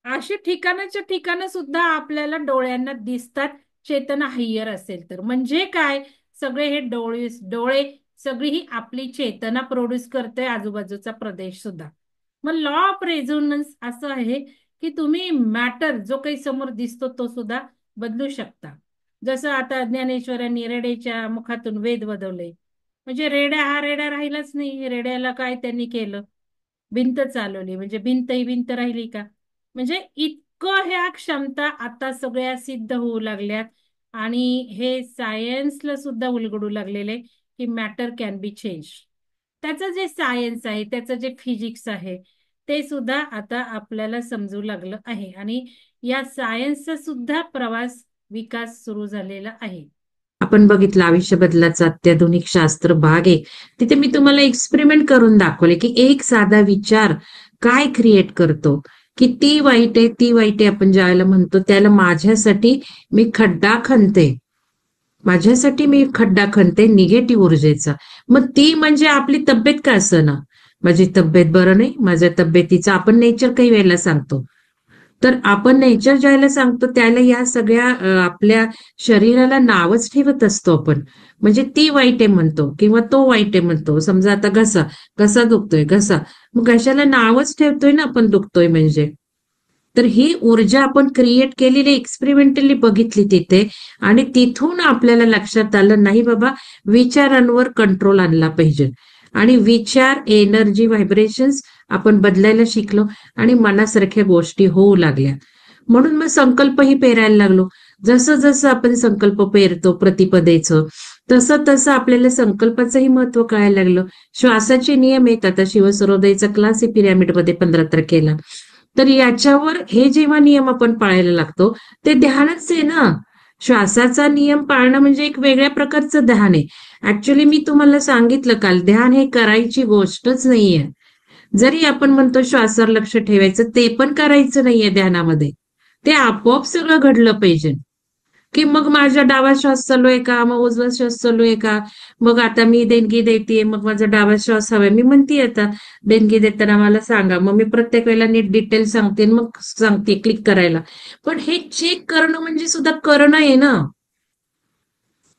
अशी ठिकाणाच्या ठिकाणं सुद्धा आपल्याला डोळ्यांना दिसतात, चेतना हायर असेल तर. म्हणजे काय? सगळे हे डोळे सगळी ही आपली चेतना प्रोड्यूस करते, आजूबाजूचा प्रदेश सुद्धा. मग लॉ ऑफ रेझोनन्स असं आहे की तुम्ही मॅटर जो काही समोर दिसतो तो सुद्धा बदलू शकता. जसं आता ज्ञानेश्वरांनी रेड्याच्या मुखातून वेद वदवले. म्हणजे रेड्या हा रेड्या राहिलाच नाही. रेड्याला काय त्यांनी केलं? भिंत चालवली. म्हणजे भिंत ही भिंत राहिली का? म्हणजे इतकं ह्या क्षमता आता सगळ्या सिद्ध होऊ लागल्यात आणि हे सायन्सला सुद्धा उलगडू लागलेले की मॅटर कॅन बी चेंज. त्याचं जे सायन्स आहे, त्याचं जे फिजिक्स आहे, ते सुद्धा आता आपल्याला समजू लागलं आहे आणि या सायन्सचा सुद्धा प्रवास विकास सुरू झालेला आहे. आपण बघितलं आयुष्य बदलाचा अत्याधुनिक शास्त्र भाग 1. तिथे मी तुम्हाला एक्सपेरिमेंट करून दाखवले की एक साधा विचार काय क्रिएट करतो. किती वाईट आहे, ती वाईट आहे आपण ज्याला म्हणतो, त्याला माझ्यासाठी मी खड्डा खणते. माझ्यासाठी मी खड्डा खणते निगेटिव्ह ऊर्जेचा. मग ती म्हणजे आपली तब्येत का असं. माझी तब्येत बरं नाही, माझ्या तब्येतीचा आपण नेचर काही वेळेला सांगतो. तर आपण नेचर ज्याला सांगतो त्याला या सगळ्या आपल्या शरीराला नावच ठेवत असतो आपण. म्हणजे ती वाईट आहे म्हणतो किंवा तो वाईट आहे म्हणतो. समजा आता घसा दुखतोय, घसा, मग घशाला नावच ठेवतोय ना आपण, दुखतोय म्हणजे. तर ही ऊर्जा आपण क्रिएट केलेली, एक्सपेरिमेंटली बघितली तिथे, आणि तिथून आपल्याला लक्षात आलं नाही बाबा, विचारांवर कंट्रोल आणला पाहिजे. आणि विचार, एनर्जी, व्हायब्रेशन्स आपण बदलायला शिकलो आणि मनासारख्या गोष्टी होऊ लागल्या. म्हणून मग संकल्पही पेरायला लागलो. जसं जसं आपण संकल्प पेरतो प्रतिपदेचं, तसं तसं आपल्याला संकल्पाचंही महत्व कळायला लागलं. श्वासाचे नियम आहेत. आता शिवसरोदयचा क्लास आहे पिरॅमिडमध्ये 15 तारखेला. तर याच्यावर हे जेव्हा नियम आपण पाळायला लागतो ते ध्यानच आहे ना. श्वासाचा नियम पाळणं म्हणजे एक वेगळ्या प्रकारचं ध्यान आहे. ऍक्च्युली मी तुम्हाला सांगितलं काल, ध्यान हे करायची गोष्टच नाहीये. जरी आपण म्हणतो श्वासावर लक्ष ठेवायचं, ते पण करायचं नाहीये ध्यानामध्ये. ते आपोआप सगळं घडलं पाहिजे. की मग माझा डावा श्वास चालू आहे का, मग उजवा श्वास चालू आहे का, मग आता मी देणगी देते, मग माझा डावा श्वास हवाय. मी म्हणते आता देणगी देताना मला सांगा, मग मी प्रत्येक वेळेला नीट डिटेल सांगते, मग सांगते क्लिक करायला. पण हे चेक करणं म्हणजे सुद्धा करणं आहे ना.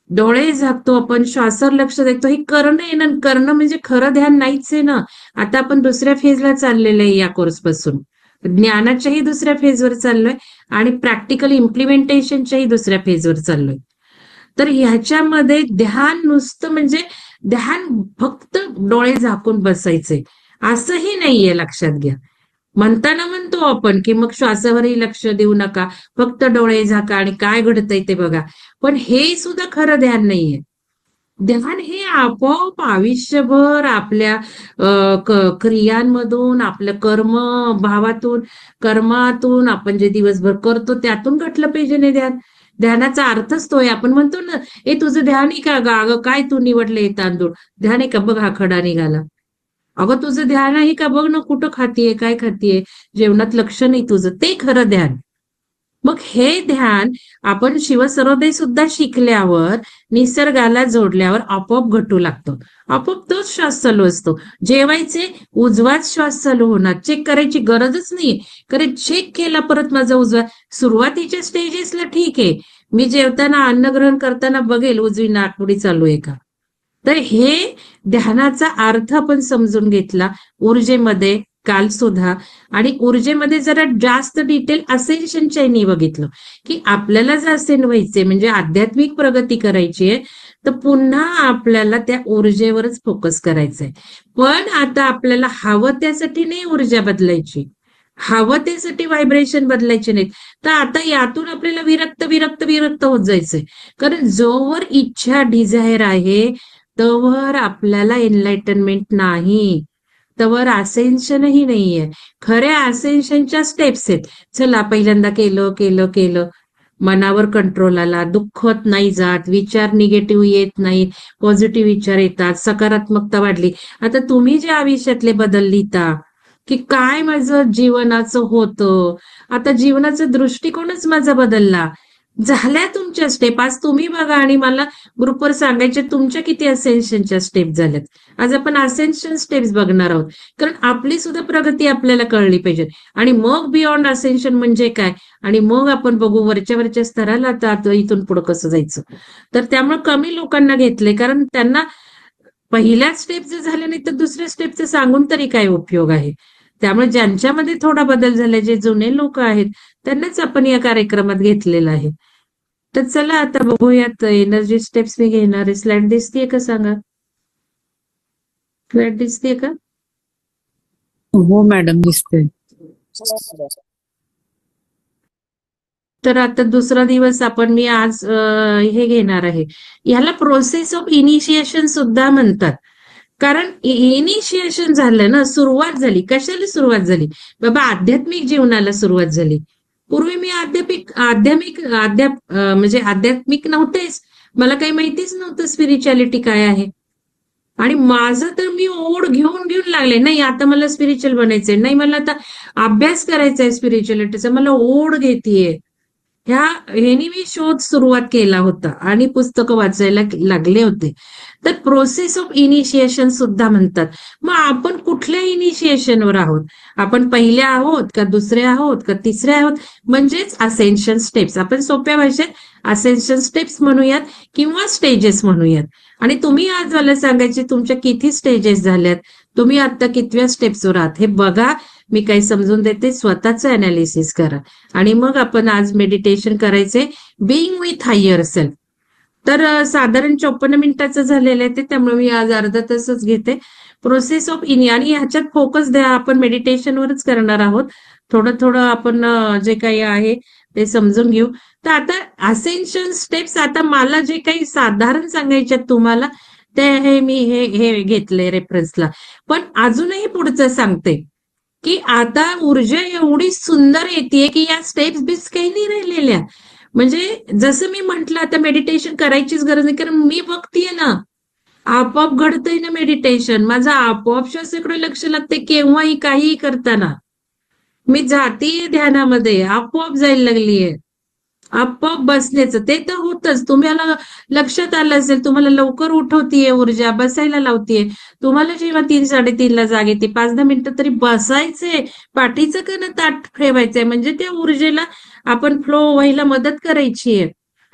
डोळे झाकतो आपण, श्वासावर लक्ष देतो, हे करणं आहे ना. करणं म्हणजे खरं ध्यान नाहीच आहे ना. आता आपण दुसऱ्या फेजला चाललेलं आहे या कोर्सपासून. ज्ञानाच्याही दुसऱ्या फेजवर चाललोय आणि प्रॅक्टिकल इम्प्लिमेंटेशनच्याही दुसऱ्या फेजवर चाललोय. तर ह्याच्यामध्ये ध्यान नुसतं म्हणजे ध्यान फक्त डोळे झाकून बसायचे असंही नाहीये, लक्षात घ्या. म्हणताना म्हणतो आपण की मग श्वासावरही लक्ष देऊ नका, फक्त डोळे झाका आणि काय घडतंय ते बघा. पण हे सुद्धा खरं ध्यान नाहीये. ध्यान हे आपोआप आयुष्यभर आपल्या क्रियांमधून, आपल्या कर्मातून आपण जे दिवसभर करतो त्यातून घटलं पाहिजे नाही ध्यान. ध्यानाचा अर्थच तो आहे. आपण म्हणतो ना, तुझं ध्यान आहे का ग? अगं काय तू निवडले तांदूळ, ध्यान आहे का? बघ हा खडा निघाला. अगं तुझं ध्यान आहे का? बघ ना कुठं खातीये, काय खातीये, जेवणात लक्ष नाही तुझं, ते खरं ध्यान. मग हे ध्यान आपण शिवसर्वोदय सुद्धा शिकल्यावर, निसर्गाला जोडल्यावर आपोआप घटू लागतो. आपोआप तोच श्वास चालू असतो. जेवायचे, उजवाच श्वास चालू होणार. चेक करायची गरजच नाहीये. कारण चेक केला परत माझा उजवा. सुरुवातीच्या स्टेजेसला ठीक आहे, मी जेवताना अन्नग्रहण करताना बघेल उजवी नाकपुडी चालू आहे का. तर हे ध्यानाचा अर्थ आपण समजून घेतला ऊर्जेमध्ये काल सुद्धा. आणि ऊर्जेमध्ये जरा जास्त डिटेल असेन्शनच्याही बघितलं की आपल्याला जर असेन व्हायचे म्हणजे आध्यात्मिक प्रगती करायची आहे, तर पुन्हा आपल्याला त्या ऊर्जेवरच फोकस करायचंय. पण आता आपल्याला हवं त्यासाठी नाही ऊर्जा बदलायची, हवं त्यासाठी व्हायब्रेशन बदलायचे नाहीत. तर आता यातून आपल्याला विरक्त विरक्त विरक्त होत जायचंय. कारण जोवर इच्छा डिझायर आहे तोवर आपल्याला एनलाइटनमेंट नाही, तवर असेन्शनही नाहीये. खऱ्या असेन्शनच्या स्टेप्स आहेत. चला पहिल्यांदा केलं केलं केलं, मनावर कंट्रोल आला, दुःखत नाही जात, विचार निगेटिव्ह येत नाही, पॉझिटिव्ह विचार येतात, सकारात्मकता वाढली. आता तुम्ही जे आयुष्यातले बदल लिहिता की काय माझं जीवनाचं होतं, आता जीवनाचा दृष्टिकोनच माझा बदलला. झाल्या तुमच्या स्टेप. आज तुम्ही बघा आणि मला ग्रुपवर सांगायचे तुमच्या किती असेन्शनच्या स्टेप झाल्यात. आज आपण असेन्शन स्टेप्स बघणार आहोत, कारण आपली सुद्धा प्रगती आपल्याला कळली पाहिजे. आणि मग बियॉन्ड असेन्शन म्हणजे काय, आणि मग आपण बघू वरच्या स्तराला आता इथून पुढे कसं जायचं. तर त्यामुळे कमी लोकांना घेतले, कारण त्यांना पहिल्या स्टेप जर झाल्या नाही तर दुसऱ्या स्टेपचं सांगून तरी काय उपयोग आहे. त्यामुळे ज्यांच्यामध्ये थोडा बदल झाला, जे जुने लोक आहेत, त्यांनाच आपण या कार्यक्रमात घेतलेलं आहे. तर चला आता बघूयात एनर्जी स्टेप्स मी घेणार आहे. स्लाइड दिसतीये का सांगा? स्लाइड दिसतीये का? हो मॅडम, दिसते. तर आता दुसरा दिवस मी आज हे घेणार आहे. याला प्रोसेस ऑफ इनिशिएशन सुद्धा म्हणतात. कारण इनिशिएशन झालं ना, सुरुवात झाली. कशाला सुरुवात झाली बाबा? आध्यात्मिक जीवनाला सुरुवात झाली. पूर्वी मी म्हणजे आध्यात्मिक नव्हतेच, मला काही माहितीच नव्हतं स्पिरिच्युअलिटी काय आहे. आणि माझं तर मी ओढ घेऊन घेऊन लागले, नाही आता मला स्पिरिच्युअल बनायचंय, नाही मला आता अभ्यास करायचा आहे स्पिरिच्युअलिटीचा, मला ओढ घेतेय. ह्यानी मी शोध सुरुवात केला होता आणि पुस्तकं वाचायला लागले होते. तर प्रोसेस ऑफ इनिशिएशन सुद्धा म्हणतात. मग आपण कुठल्या इनिशिएशनवर आहोत? आपण पहिल्या आहोत का, दुसऱ्या आहोत का, तिसऱ्या आहोत? म्हणजेच असेन्शन स्टेप्स. आपण सोप्या भाषेत असेन्शन स्टेप्स म्हणूयात किंवा स्टेजेस म्हणूयात. आणि तुम्ही आज मला सांगायचे तुमच्या किती स्टेजेस झाल्यात, तुम्ही आता कितव्या स्टेप्सवर आहात हे बघा. मी काही समजून देते, स्वतःचं अनालिसिस करा. आणि मग आपण आज मेडिटेशन करायचे, बिईंग विथ हायर सेल्फ. तर साधारण 54 मिनिटाचं झालेलं आहे ते, त्यामुळे मी आज अर्धा तासच घेते. प्रोसेस ऑफ आणि ह्याच्यात फोकस द्या, आपण मेडिटेशनवरच करणार आहोत. थोडं थोडं आपण जे काही आहे ते समजून घेऊ. तर आता असेन्शन स्टेप्स, आता मला जे काही साधारण सांगायचे तुम्हाला ते हे मी हे घेतले रेफरन्सला. पण अजूनही पुढचं सांगते की आता ऊर्जा एवढी सुंदर येते की या स्टेप्स बीस काही नाही राहिलेल्या. म्हणजे जसं मी म्हंटल, आता मेडिटेशन करायचीच गरज नाही, कारण मी बघतीये ना आपोआप घडतंय ना मेडिटेशन. माझं आपोआप श्वासाकडे लक्ष लागते, केव्हाही काहीही करताना मी जातीये ध्यानामध्ये, आपोआप जायला लागलीये. आपोआप बसण्याचं ते तर होतच. तुम्हाला लक्षात आलं असेल, तुम्हाला लवकर उठवतीये ऊर्जा, बसायला लावतीये. तुम्हाला जेव्हा 3-3:30ला जाग येते, 5-10 मिनिटं तरी बसायचंय, पाठीचं का ना ताठ ठेवायचंय, म्हणजे त्या ऊर्जेला आपण फ्लो व्हायला मदत करायची आहे.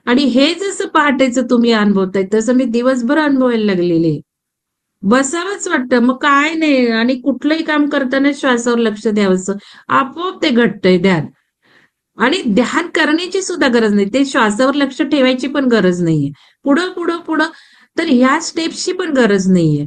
आणि हे जसं पहाटेचं तुम्ही अनुभवताय तसं मी दिवसभर अनुभवायला लागलेले. बसावंच वाटतं, मग काय नाही. आणि कुठलंही काम करताना श्वासावर लक्ष द्यावंसं, आपोआप ते घडतंय ध्यान. आणि ध्यान करण्याची सुद्धा गरज नाही, ते श्वासावर लक्ष ठेवायची पण गरज नाहीये. पुढं पुढं पुढं तर ह्या स्टेप्सची पण गरज नाहीये.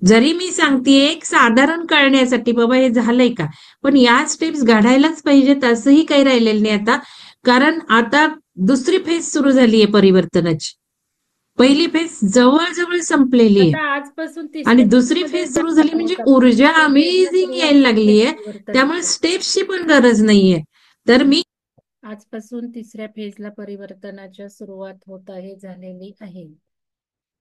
जरी मी सांगतेय एक साधारण कळण्यासाठी, बाबा हे झालंय का, पण या स्टेप्स घडायलाच पाहिजेत असंही काही राहिलेलं नाही आता. कारण आता दुसरी फेज सुरू झालीये परिवर्तनाची. पहिली फेज जवळजवळ संपलेली आहे आता आजपासून आणि दुसरी फेज सुरू झाली, म्हणजे ऊर्जा अमेझिंग यायला लागलीये. त्यामुळे स्टेप्सची पण गरज नाहीये. तर मी आजपासून तिसऱ्या फेजला परिवर्तनाच्या सुरुवात होत आहे, झालेली आहे.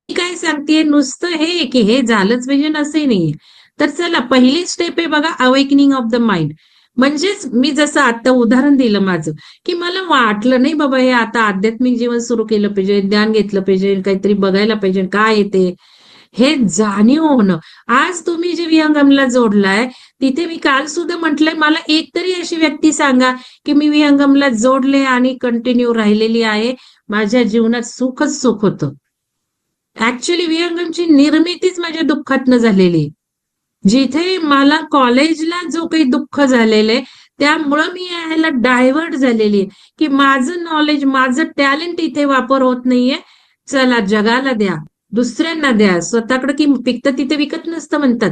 मी काय सांगतेय नुसतं हे की हे झालंच पाहिजे असंही नाहीये. तर चला पहिली स्टेप आहे बघा, अवेकनिंग ऑफ द माइंड. म्हणजेच मी जसं आता उदाहरण दिलं माझं, की मला वाटलं नाही बाबा हे आता आध्यात्मिक जीवन सुरू केलं पाहिजे, ध्यान घेतलं पाहिजे, काहीतरी बघायला पाहिजे, काय येते हे जाणीव होणं. आज तुम्ही जे विहंगमला जोडलाय, तिथे मी काल सुद्धा म्हटलंय, मला एक तरी अशी व्यक्ती सांगा की मी विहंगमला जोडले आणि कंटिन्यू राहिलेली आहे, माझ्या जीवनात सुखच सुख होतं. ऍक्च्युली विहंगमची निर्मितीच माझ्या दुःखातनं झालेली. जिथे मला कॉलेजला जो काही दुःख झालेलं आहे, त्यामुळं मी ह्याला डायव्हर्ट झालेली आहे, की माझं नॉलेज, माझं टॅलेंट इथे वापर होत नाहीये. चला जगाला द्या, दुसऱ्यांना द्या, स्वतःकडे की पिकतं तिथे विकत नसतं म्हणतात.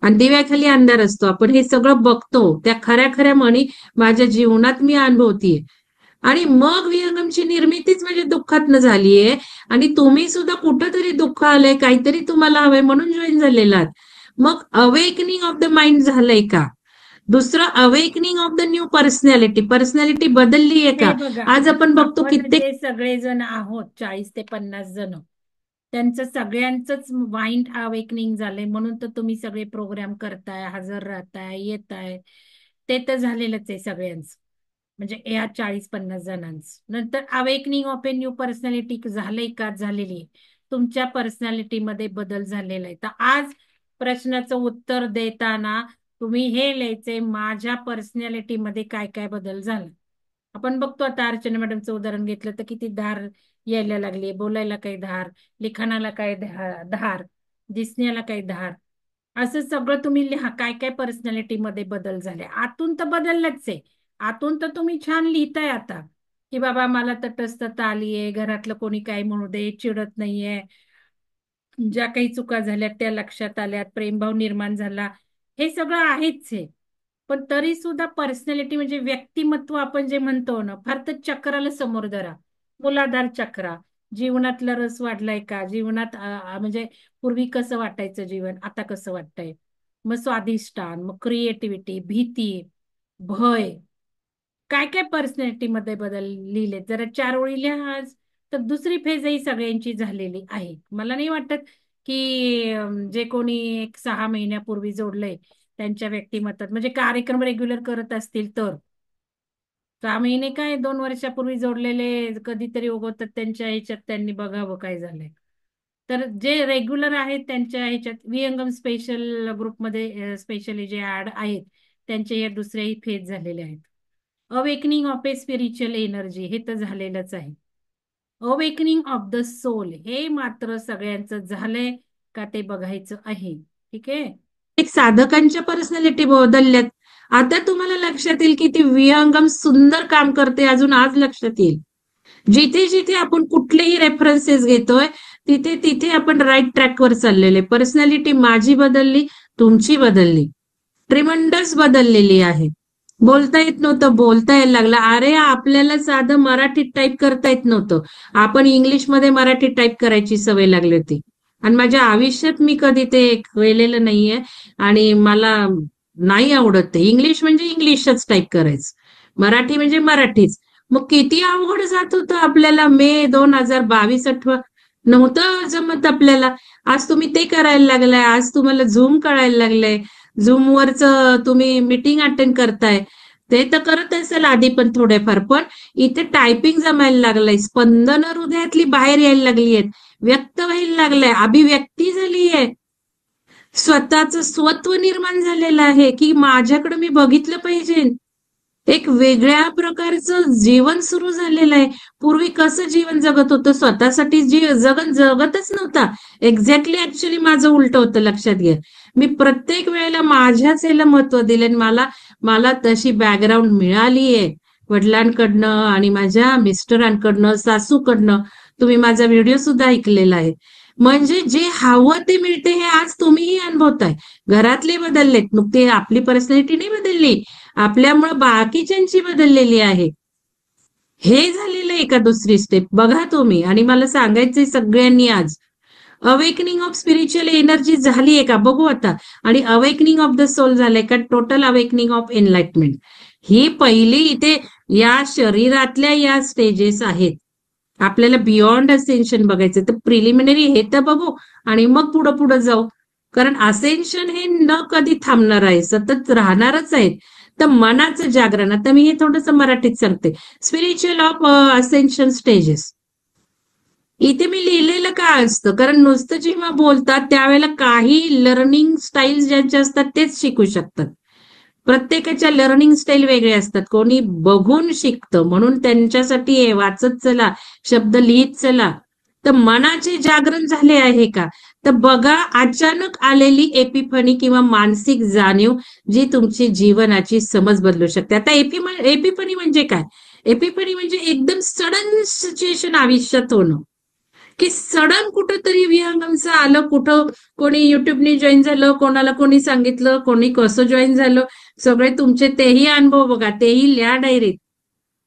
आणि दिव्याखाली अंधार असतो. आपण हे सगळं बघतो, त्या खऱ्या खऱ्या म्हणी माझ्या जीवनात मी अनुभवतीये. आणि मग विहंगमची निर्मितीच माझ्या दुःखातनं झालीये. आणि तुम्ही सुद्धा कुठंतरी दुःख आलंय, काहीतरी तुम्हाला हवंय म्हणून जॉईन झालेला आहात. मग अवेकनिंग ऑफ द माइंड झालंय का? दुसरं awakening of the new personality बदलली आहे हे का? बघा, आज आपण बघतो आपण कित्येक जे सगळेजण आहोत 40 ते 50 जण, त्यांचं सगळ्यांचंच माइंड अवेकनिंग झालंय, म्हणून तर तुम्ही सगळे प्रोग्राम करताय, हजर राहताय, येताय. ते तर झालेलंच आहे सगळ्यांचं, म्हणजे या 40-50 जणांचं. नंतर awakening of a new personality झालंय का? झालेली आहे. तुमच्या पर्सनॅलिटीमध्ये बदल झालेला आहे. तर आज प्रश्नाचं उत्तर देताना तुम्ही हे लिहायचंय, माझ्या पर्सनॅलिटीमध्ये काय काय बदल झाला. आपण बघतो आता अर्चना मॅडमचं उदाहरण घेतलं तर किती धार यायला लागली, बोलायला काही धार, लिखाणाला काय धार, दिसण्याला काही धार. असं सगळं तुम्ही लिहा, काय काय पर्सनॅलिटीमध्ये बदल झाले. आतून तर बदललंच आहे. आतून तर तुम्ही छान लिहिताय आता, की बाबा मला तटस्थता आलीये, घरातलं कोणी काय म्हणू दे, चिडत नाहीये, ज्या काही चुका झाल्या त्या लक्षात आल्यात, प्रेमभाव निर्माण झाला, हे सगळं आहेच आहे. पण तरी सुद्धा पर्सनॅलिटी म्हणजे व्यक्तिमत्व आपण जे म्हणतो ना, फार तर चक्राला समोर धरा. मूलाधार चक्रा, जीवनातला रस वाढलाय का? जीवनात म्हणजे पूर्वी कसं वाटायचं जीवन, आता कसं वाटतंय? मग स्वाधिष्ठान, मग क्रिएटिव्हिटी, भीती, भय, काय काय पर्सनॅलिटी मध्ये बदल लिहिले. जरा 4 ओळी लिहा आज. तर दुसरी फेजही सगळ्यांची झालेली आहे. मला नाही वाटत की जे कोणी एक 6 महिन्यापूर्वी जोडलंय त्यांच्या व्यक्तिमत्वात, म्हणजे कार्यक्रम रेग्युलर करत असतील तर 6 महिने काय 2 वर्षापूर्वी जोडलेले कधीतरी उगवतात त्यांच्या ह्याच्यात, त्यांनी बघावं काय झालंय. तर जे रेग्युलर आहेत त्यांच्या ह्याच्यात विहंगम स्पेशल ग्रुपमध्ये स्पेशली जे ऍड आहेत त्यांचे या दुसऱ्याही फेज झालेले आहेत. Awakening of A spiritual energy हे तर झालेलंच आहे. अवेकनिंग ऑफ द सोल हे मात्र सगळ्यांचं झालंय का ते बघायचं आहे. ठीक आहे. एक साधकांच्या पर्सनॅलिटी बदलल्यात. आता तुम्हाला लक्षात येईल की ती विहंगम सुंदर काम करते, अजून आज लक्षात येईल. जिथे जिथे आपण कुठलेही रेफरन्सेस घेतोय तिथे तिथे आपण राईट ट्रॅकवर चाललेले. पर्सनॅलिटी माझी बदलली, तुमची बदलली, ट्रिमंडस बदललेली आहे. बोलता येत नव्हतं, बोलता यायला लागला. अरे आपल्याला साधं मराठीत टाईप करता येत नव्हतं, आपण इंग्लिशमध्ये मराठी टाईप करायची सवय लागली होती. आणि माझ्या आयुष्यात मी कधी ते केलेलं नाहीये आणि मला नाही आवडत ते. इंग्लिश म्हणजे इंग्लिशच टाईप करायचं, मराठी म्हणजे मराठीच. मग किती अवघड जात होतं आपल्याला. मे 2022 नव्हतं जमत आपल्याला. आज तुम्ही ते करायला लागलाय, आज तुम्हाला झूम कळायला लागलंय, झूमवरच तुम्ही मीटिंग अटेंड करताय. ते तर करत असेल आधी पण थोडेफार, पण इथे टायपिंग जमायला लागलंय, स्पंदनं हृदयातली बाहेर यायला लागली आहेत, व्यक्त व्हायला लागलंय, अभिव्यक्ती झाली आहे, स्वतःचं स्वत्व निर्माण झालेलं आहे की माझ्याकडे मी बघितलं पाहिजे. एक वेगळ्या प्रकारचं जीवन सुरू झालेलं आहे. पूर्वी कसं जीवन जगत होतं, स्वतःसाठी जगतच नव्हता. एक्झॅक्टली ऍक्च्युली माझं उलट होतं. लक्षात घ्या, मी प्रत्येक वेळेला माझ्याच याला महत्व दिलं. मला तशी बॅकग्राऊंड मिळालीये वडिलांकडनं आणि माझ्या मिस्टरांकडनं, सासूकडनं. तुम्ही माझा व्हिडिओ सुद्धा ऐकलेला आहे. म्हणजे जे हवं ते मिळते हे आज तुम्हीही अनुभवताय. घरातले बदललेत, नुकते आपली पर्सनॅलिटी नाही बदलली, आपल्यामुळे बाकीच्यांची बदललेली आहे. हे झालेलं आहे का दुसरी स्टेप बघा तुम्ही. आणि मला सांगायचंय सगळ्यांनी आज, अवेकनिंग ऑफ स्पिरिच्युअल एनर्जी झालीये का बघू आता. आणि अवेकनिंग ऑफ द सोल झालंय का, टोटल अवेकनिंग ऑफ एनलाइटमेंट. ही पहिली इथे या शरीरातल्या या स्टेजेस आहेत. आपल्याला बियॉन्ड असेन्शन बघायचं तर प्रिलिमिनरी हे तर बघू आणि मग पुढं पुढं जाऊ. कारण असेन्शन हे न कधी थांबणार आहे, सतत राहणारच आहे. तर मनाचं जागरण, आता मी हे थोडंसं मराठीत सांगते. स्पिरिच्युअल ऑफ असेन्शन स्टेजेस इथे मी लिहिलेलं काय असतं, कारण नुसतं जेव्हा बोलतात त्यावेळेला काही लर्निंग स्टाईल ज्यांच्या असतात तेच शिकू शकतात. प्रत्येकाच्या लर्निंग स्टाईल वेगळे असतात. कोणी बघून शिकतं, म्हणून त्यांच्यासाठी हे वाचत चला, शब्द लिहित चला. तर मनाचे जागरण झाले आहे का, तर बघा अचानक आलेली एपिफनी किंवा मानसिक जाणीव जी तुमची जीवनाची समज बदलू शकते. आता एपिफनी म्हणजे काय? एपिफनी म्हणजे एकदम सडन सिच्युएशन आयुष्यात होणं, की सडन कुठंतरी विहंगमचं आलं, कुठं कोणी युट्यूबनी जॉईन झालं, कोणाला कोणी सांगितलं, कोणी कसं जॉईन झालं, सगळे तुमचे तेही अनुभव बघा, तेही लिहा डायरीत.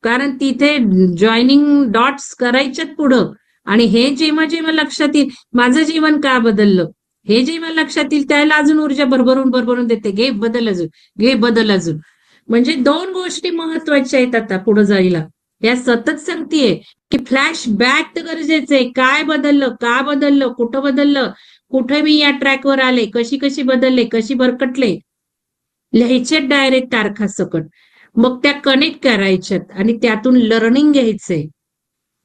कारण तिथे जॉईनिंग डॉट्स करायच्यात पुढं. आणि हे जेव्हा जेव्हा लक्षात येईल माझं जीवन का बदललं, हे जेव्हा लक्षात येईल त्याला अजून ऊर्जा भरभरून देते, घे बदल अजून, घे बदल अजून. म्हणजे 2 गोष्टी महत्वाच्या आहेत आता पुढे जायला. या सतत सांगतेय की फ्लॅश बॅक तर गरजेचं आहे. काय बदललं, का बदललं, कुठं बदललं, कुठे मी या ट्रॅकवर आले, कशी बदलले, कशी भरकटले, लिहायचे डायरेक्ट तारखा सकट. मग त्या कनेक्ट करायच्यात आणि त्यातून लर्निंग घ्यायचंय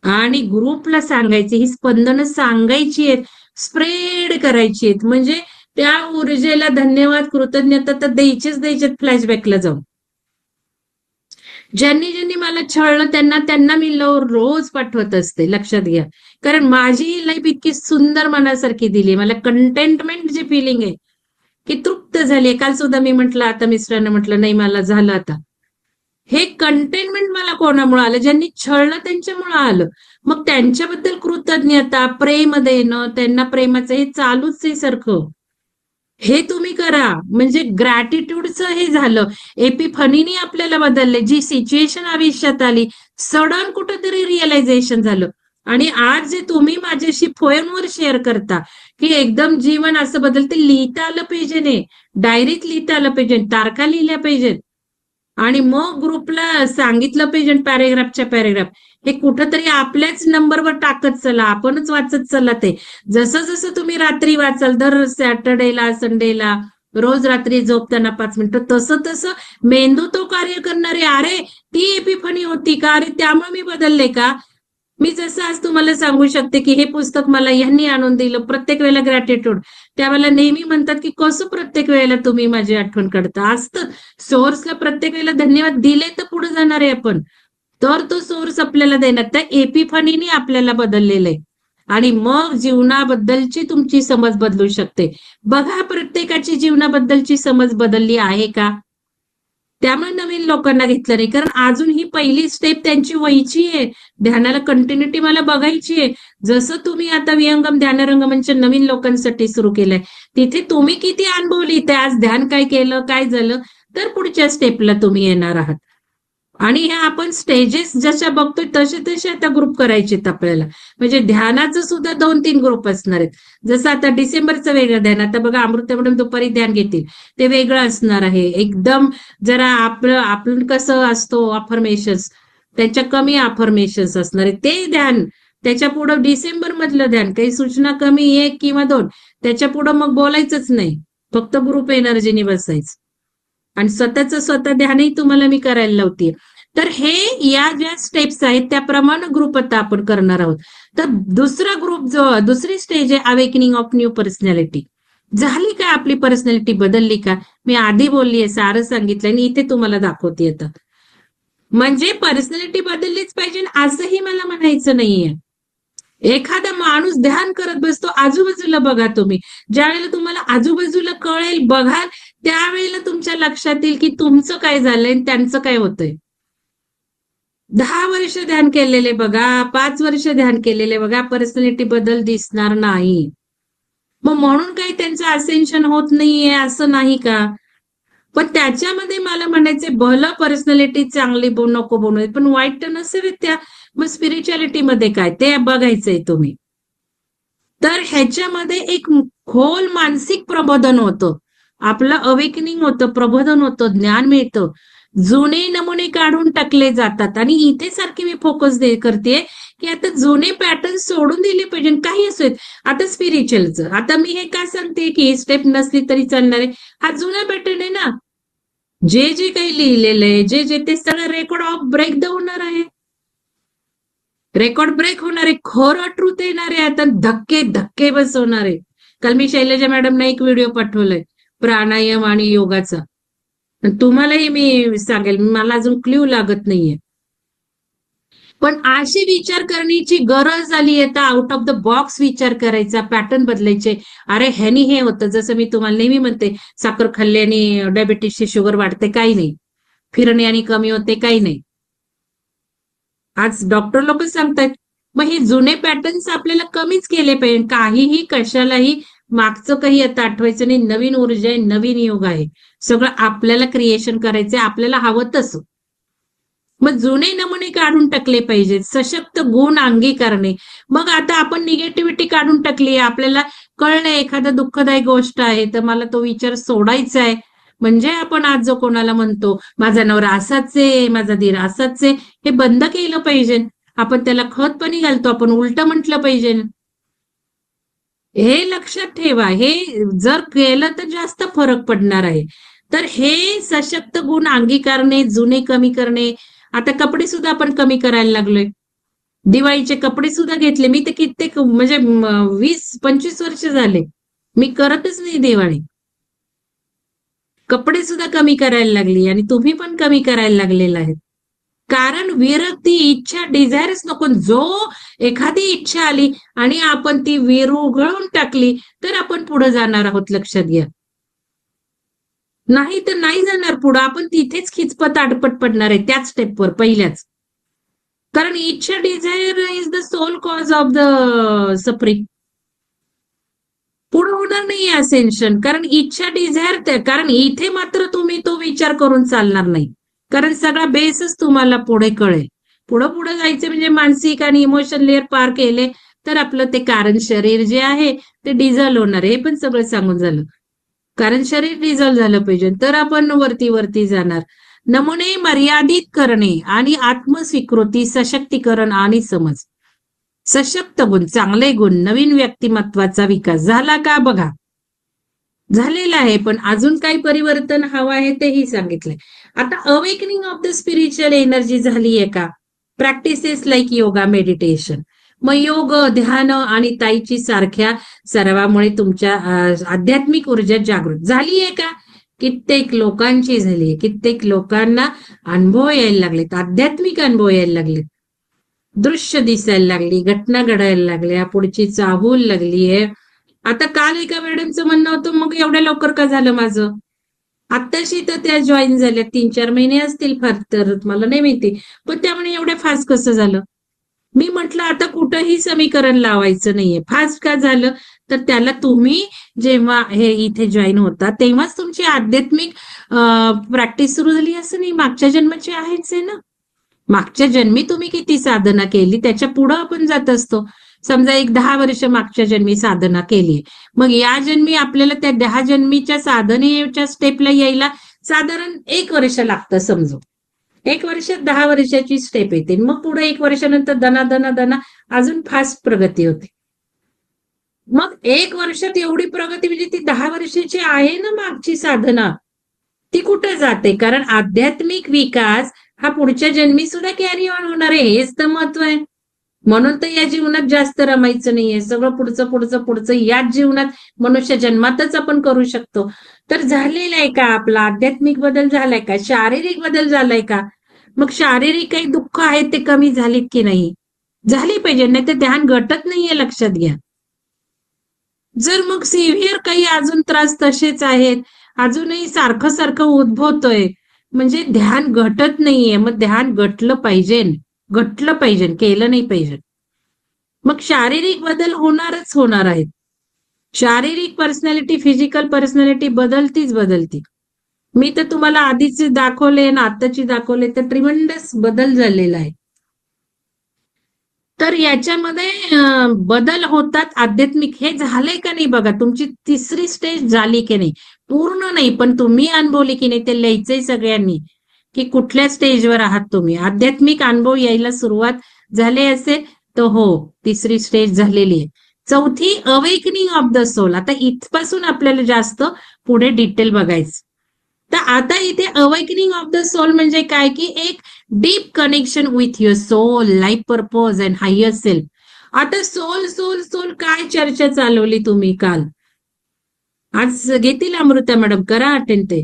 आणि ग्रुपला सांगायचे, ही स्पंदनं सांगायची आहेत, स्प्रेड करायची आहेत. म्हणजे त्या ऊर्जेला धन्यवाद, कृतज्ञता तर द्यायचेच फ्लॅशबॅकला जाऊन. ज्यांनी मला छळलं त्यांना मी रोज पाठवत असते, लक्षात घ्या. कारण माझी लाईफ इतकी सुंदर मनासारखी दिली, मला कंटेंटमेंट जे फिलिंग आहे की तृप्त झाली. काल सुद्धा मी म्हटलं, आता मिस्टरांना म्हटलं नाही मला झालं आता. हे कंटेनमेंट मला कोणामुळे आलं, ज्यांनी छळलं त्यांच्यामुळे आलं. मग त्यांच्याबद्दल कृतज्ञता, प्रेम देणं, त्यांना प्रेमाचं हे चालूच आहे सारखं. हे तुम्ही करा, म्हणजे ग्रॅटिट्यूडचं हे झालं. एपिफनीने आपल्याला बदलले, जी सिच्युएशन आयुष्यात आली, सडन कुठंतरी रिअलायझेशन झालं. आणि आज जे तुम्ही माझ्याशी फोनवर शेअर करता की एकदम जीवन असं बदलते, लिहिता आलं पाहिजे, ने डायरीत लिहिता आलं पाहिजे, तारखा लिहिल्या पाहिजेत आणि मग ग्रुपला सांगितलं पाहिजे पॅरेग्राफच्या पॅरेग्राफ. हे कुठंतरी आपल्याच नंबरवर टाकत चला, आपणच वाचत चला. ते जसं तुम्ही रात्री वाचाल दर सॅटर्डेला संडेला, रोज रात्री झोपताना 5 मिनिटं, तसं मेंदू तो कार्य करणारे. अरे ती एपिफनी होती का, अरे त्यामुळे मी बदलले का. मी जसं आज तुम्हाला सांगू शकते की हे पुस्तक मला यांनी आणून दिलं, प्रत्येक वेळेला ग्रॅटिट्यूड. त्यावेळेला नेहमी म्हणतात की कसं प्रत्येक वेळेला तुम्ही माझी आठवण काढता. असतं सोर्सला प्रत्येक वेळेला धन्यवाद दिले तर पुढे जाणार आहे आपण, तर तो सोर्स आपल्याला देणार. त्या एपिफनीने आपल्याला बदललेलं आहे आणि मग जीवनाबद्दलची तुमची समज बदलू शकते. बघा प्रत्येकाची जीवनाबद्दलची समज बदलली आहे का. त्यामुळे नवीन लोकांना घेतलं नाही, कारण अजून ही पहिली स्टेप त्यांची व्हायची आहे. ध्यानाला कंटिन्युटी मला बघायची आहे. जसं तुम्ही आता विहंगम ध्यानरंगमंच नवीन लोकांसाठी सुरू केलंय, तिथे तुम्ही किती अनुभवली, ते आज ध्यान काय केलं, काय झालं, तर पुढच्या स्टेपला तुम्ही येणार आहात. आणि ह्या आपण स्टेजेस जशा बघतोय तसे आता ग्रुप करायचे आपल्याला. म्हणजे ध्यानाचं सुद्धा 2-3 ग्रुप असणार आहेत. जसं आता डिसेंबरचं वेगळं ध्यान, आता बघा अमृता मॅडम दुपारी ध्यान घेतील, ते वेगळं असणार आहे. एकदम जरा आपण कसं असतो अफर्मेशन्स, त्यांच्या कमी अफर्मेशन्स असणार आहे ते ध्यान. त्याच्या पुढं डिसेंबर मधलं ध्यान, काही सूचना कमी 1 किंवा 2, त्याच्या पुढं मग बोलायचंच नाही, फक्त ग्रुप एनर्जीने बसायचं. आणि स्वतः ध्यानही तुम्हाला मी करायला लावते. तर हे या ज्या स्टेप्स आहेत त्याप्रमाणे ग्रुप आता आपण करणार आहोत. तर दुसरा ग्रुप जो दुसरी स्टेज आहे अवेकनिंग ऑफ न्यू पर्सनॅलिटी. झाली का आपली पर्सनॅलिटी, बदलली का. मी आधी बोललीये, सारं सांगितलंय आणि इथे तुम्हाला दाखवते आता. म्हणजे पर्सनॅलिटी बदललीच पाहिजे असंही मला म्हणायचं नाहीये. एखादा माणूस ध्यान करत बसतो, आजूबाजूला बघा तुम्ही. ज्या वेळेला तुम्हाला आजूबाजूला कळेल, बघाल, त्यावेळेला तुमच्या लक्षात येईल की तुमचं काय झालंय आणि त्यांचं काय होतंय. 10 वर्ष ध्यान केलेले बघा, 5 वर्ष ध्यान केलेले बघा, पर्सनॅलिटी बदल दिसणार नाही. मग म्हणून काही त्यांचं असेन्शन होत नाहीये असं नाही का. पण त्याच्यामध्ये मला म्हणायचे भलं पर्सनॅलिटी चांगली नको बनवू, पण वाईट तर नसेल त्या. मग स्पिरिच्युअलिटी मध्ये काय ते बघायचंय तुम्ही. तर ह्याच्यामध्ये एक खोल मानसिक प्रबोधन होतं, आपलं अवेकनिंग होतं, प्रबोधन होतं, ज्ञान मिळतं. जुने नमुने काढून टाकले जातात आणि इथे सारखे मी फोकस करते की आता जुने पॅटर्न सोडून दिले पाहिजे, काही असो. आता स्पिरिच्युअलचं आता मी हे का सांगते की ही स्टेप नसली तरी चालणार आहे, हा जुना पॅटर्न आहे ना. जे जे काही लिहिलेलं आहे, जे जे ते सगळं रेकॉर्ड ऑफ ब्रेक होणार आहे, रेकॉर्ड ब्रेक होणार आहे, खरं ट्रूथ येणार आहे. आता धक्के धक्के बसवणार आहे. काल मी शैलजा मॅडमने एक व्हिडिओ पाठवलाय प्राणायाम आणि योगाचा, तुम्हालाही मी सांगेल, मला अजून क्ल्यू लागत नाहीये. पण असे विचार करण्याची गरज आली आहे, तर आउट ऑफ द बॉक्स विचार करायचा, पॅटर्न बदलायचे. अरे ह्यानी हे होतं, जसं मी तुम्हाला नेहमी म्हणते, साखर खाल्ल्याने डायबिटीसची शुगर वाढते, काही नाही. फिरण्याने कमी होते, काही नाही. आज डॉक्टर लोक सांगतायत. मग हे जुने पॅटर्न्स आपल्याला कमीच केले पाहिजे. काहीही कशालाही मागचं काही आता आठवायचं नाही. नवीन ऊर्जा आहे, नवीन योग आहे, सगळं आपल्याला क्रिएशन करायचंय, आपल्याला हवं तसं. मग जुने नमुने काढून टाकले पाहिजेत, सशक्त गुण अंगीकारणे. मग आता आपण निगेटिव्हिटी काढून टाकली, आपल्याला कळलंय एखादं दुःखदायक गोष्ट आहे तर मला तो विचार सोडायचा आहे. म्हणजे आपण आज जो कोणाला म्हणतो माझा नवरा असाच आहे, माझा धीर असाच आहे, हे बंद केलं पाहिजे. आपण त्याला खतपणी घालतो, आपण उलट म्हटलं पाहिजे. हे लक्षात ठेवा. हे जर केलं तर जास्त फरक पडणार आहे. तर हे सशक्त गुण अंगीकारणे, जुने कमी करणे. आता कपडे सुद्धा आपण कमी करायला लागलोय. दिवाळीचे कपडे सुद्धा घेतले मी तर कित्येक, म्हणजे 20-25 वर्ष झाले मी करतच नाही दिवाळी. कपडे सुद्धा कमी करायला लागली आणि तुम्ही पण कमी करायला लागलेला आहे. कारण विरक्ती, इच्छा, डिझायर्स नको. जो एखादी इच्छा आली आणि आपण ती विरघळून टाकली तर आपण पुढे जाणार आहोत, लक्षात घ्या. नाही तर नाही जाणार पुढं, आपण तिथेच खिचपत आडपट पडणार आहे त्याच स्टेपवर पहिल्याच. कारण इच्छा, desire is the sole cause of the suffering. पुढे होणार नाही असेन्शन, कारण इच्छा, डिझायर. कारण इथे मात्र तुम्ही तो विचार करून चालणार नाही, कारण सगळा बेसच तुम्हाला पुढे कळेल. पुढे जायचं म्हणजे मानसिक आणि इमोशन लेअर पार केले तर आपलं ते कारण शरीर जे आहे ते डिझॉल्व्ह होणार. हे पण सगळं सांगून झालं. कारण शरीर डिझॉल्व्ह झालं पाहिजे तर आपण वरती जाणार. नमुने मर्यादित करणे आणि आत्मस्वीकृती, सशक्तीकरण आणि समज. सशक्त गुण, चांगले गुण, नवीन व्यक्तिमत्वाचा विकास झाला का बघा, झालेला आहे. पण अजून काही परिवर्तन हवं आहे तेही सांगितलंय. आता awakening of the spiritual energy झाली आहे का? Practices like yoga, meditation. मग योग, ध्यान आणि ताईची सारख्या सरावामुळे तुमच्या आध्यात्मिक ऊर्जा जागृत झाली आहे का? कित्येक लोकांची झाली. कित्येक लोकांना अनुभव यायला लागलेत, आध्यात्मिक अनुभव यायला लागलेत, दृश्य दिसायला लागली, घटना घडायला लागल्या, पुढची चाहूल लागली आहे. आता काल एका मॅडमचं म्हणणं होतं, मग एवढ्या लवकर का झालं माझं? आत्ताशी तर त्या जॉईन झाल्या, 3-4 महिने असतील फार तर, मला नाही माहिती. पण त्यामुळे एवढ्या फास्ट कसं झालं? मी म्हटलं आता कुठंही समीकरण लावायचं नाहीये. फास्ट का झालं तर त्याला तुम्ही जेव्हा हे इथे जॉईन होता तेव्हाच तुमची आध्यात्मिक प्रॅक्टिस सुरू झाली असं नाही. मागच्या जन्माची आहेच आहे ना. मागच्या जन्मी तुम्ही किती साधना केली त्याच्या पुढं आपण जात असतो. समजा एक 10 वर्ष मागच्या जन्मी साधना केली, मग या जन्मी आपल्याला त्या 10 जन्मीच्या साधनेच्या स्टेपला यायला साधारण 1 वर्ष लागतं समजू. 1 वर्षात 10 वर्षाची स्टेप येते. मग पुढे 1 वर्षानंतर दना अजून फास्ट प्रगती होते. मग 1 वर्षात एवढी प्रगती म्हणजे ती 10 वर्षाची आहे ना मागची साधना, ती कुठे जाते? कारण आध्यात्मिक विकास हा पुढच्या जन्मी सुद्धा कॅरी ऑन होणार आहे. हेच तर महत्व आहे. म्हणून तर या जीवनात जास्त रमायचं नाहीये. सगळं पुढचं याच जीवनात मनुष्य जन्मातच आपण करू शकतो. तर झालेला आहे का आपला आध्यात्मिक बदल झालाय का? शारीरिक बदल झालाय का? मग शारीरिक काही दुःख आहेत ते कमी झालीत की नाही? झाली पाहिजे, नाही तर ध्यान घटत नाहीये, लक्षात घ्या. जर मग सिव्हिअर काही अजून त्रास तसेच आहेत, अजूनही सारखं उद्भवतोय, म्हणजे ध्यान घटत नाहीये. मग ध्यान घटलं पाहिजे, केलं नाही पाहिजे. मग शारीरिक बदल होणार आहेत. शारीरिक पर्सनॅलिटी, फिजिकल पर्सनॅलिटी बदलती. मी तर तुम्हाला आधीचे दाखवले ना आत्ताची दाखवले तर ट्रिमेंडस बदल झालेला आहे. तर याच्यामध्ये बदल होतात आध्यात्मिक. हे झालंय का नाही बघा. तुमची 3री स्टेज झाली की नाही, पूर्ण नाही पण तुम्ही अनुभवली की नाही ते लिहायचंय सगळ्यांनी. की कुठल्या स्टेजवर आहात तुम्ही. आध्यात्मिक अनुभव यायला सुरुवात झाली असेल तर हो, तिसरी स्टेज झालेली आहे. चौथी अवेकनिंग ऑफ द सोल. आता इथपासून आपल्याला जास्त पुढे डिटेल बघायचं. तर आता इथे अवेकनिंग ऑफ द सोल म्हणजे काय, की एक deep connection with your soul, life purpose and higher self. आता सोल सोल सोल काय चर्चा चालवली तुम्ही काल. आज घेतील अमृता मॅडम, करा अटेंड ते.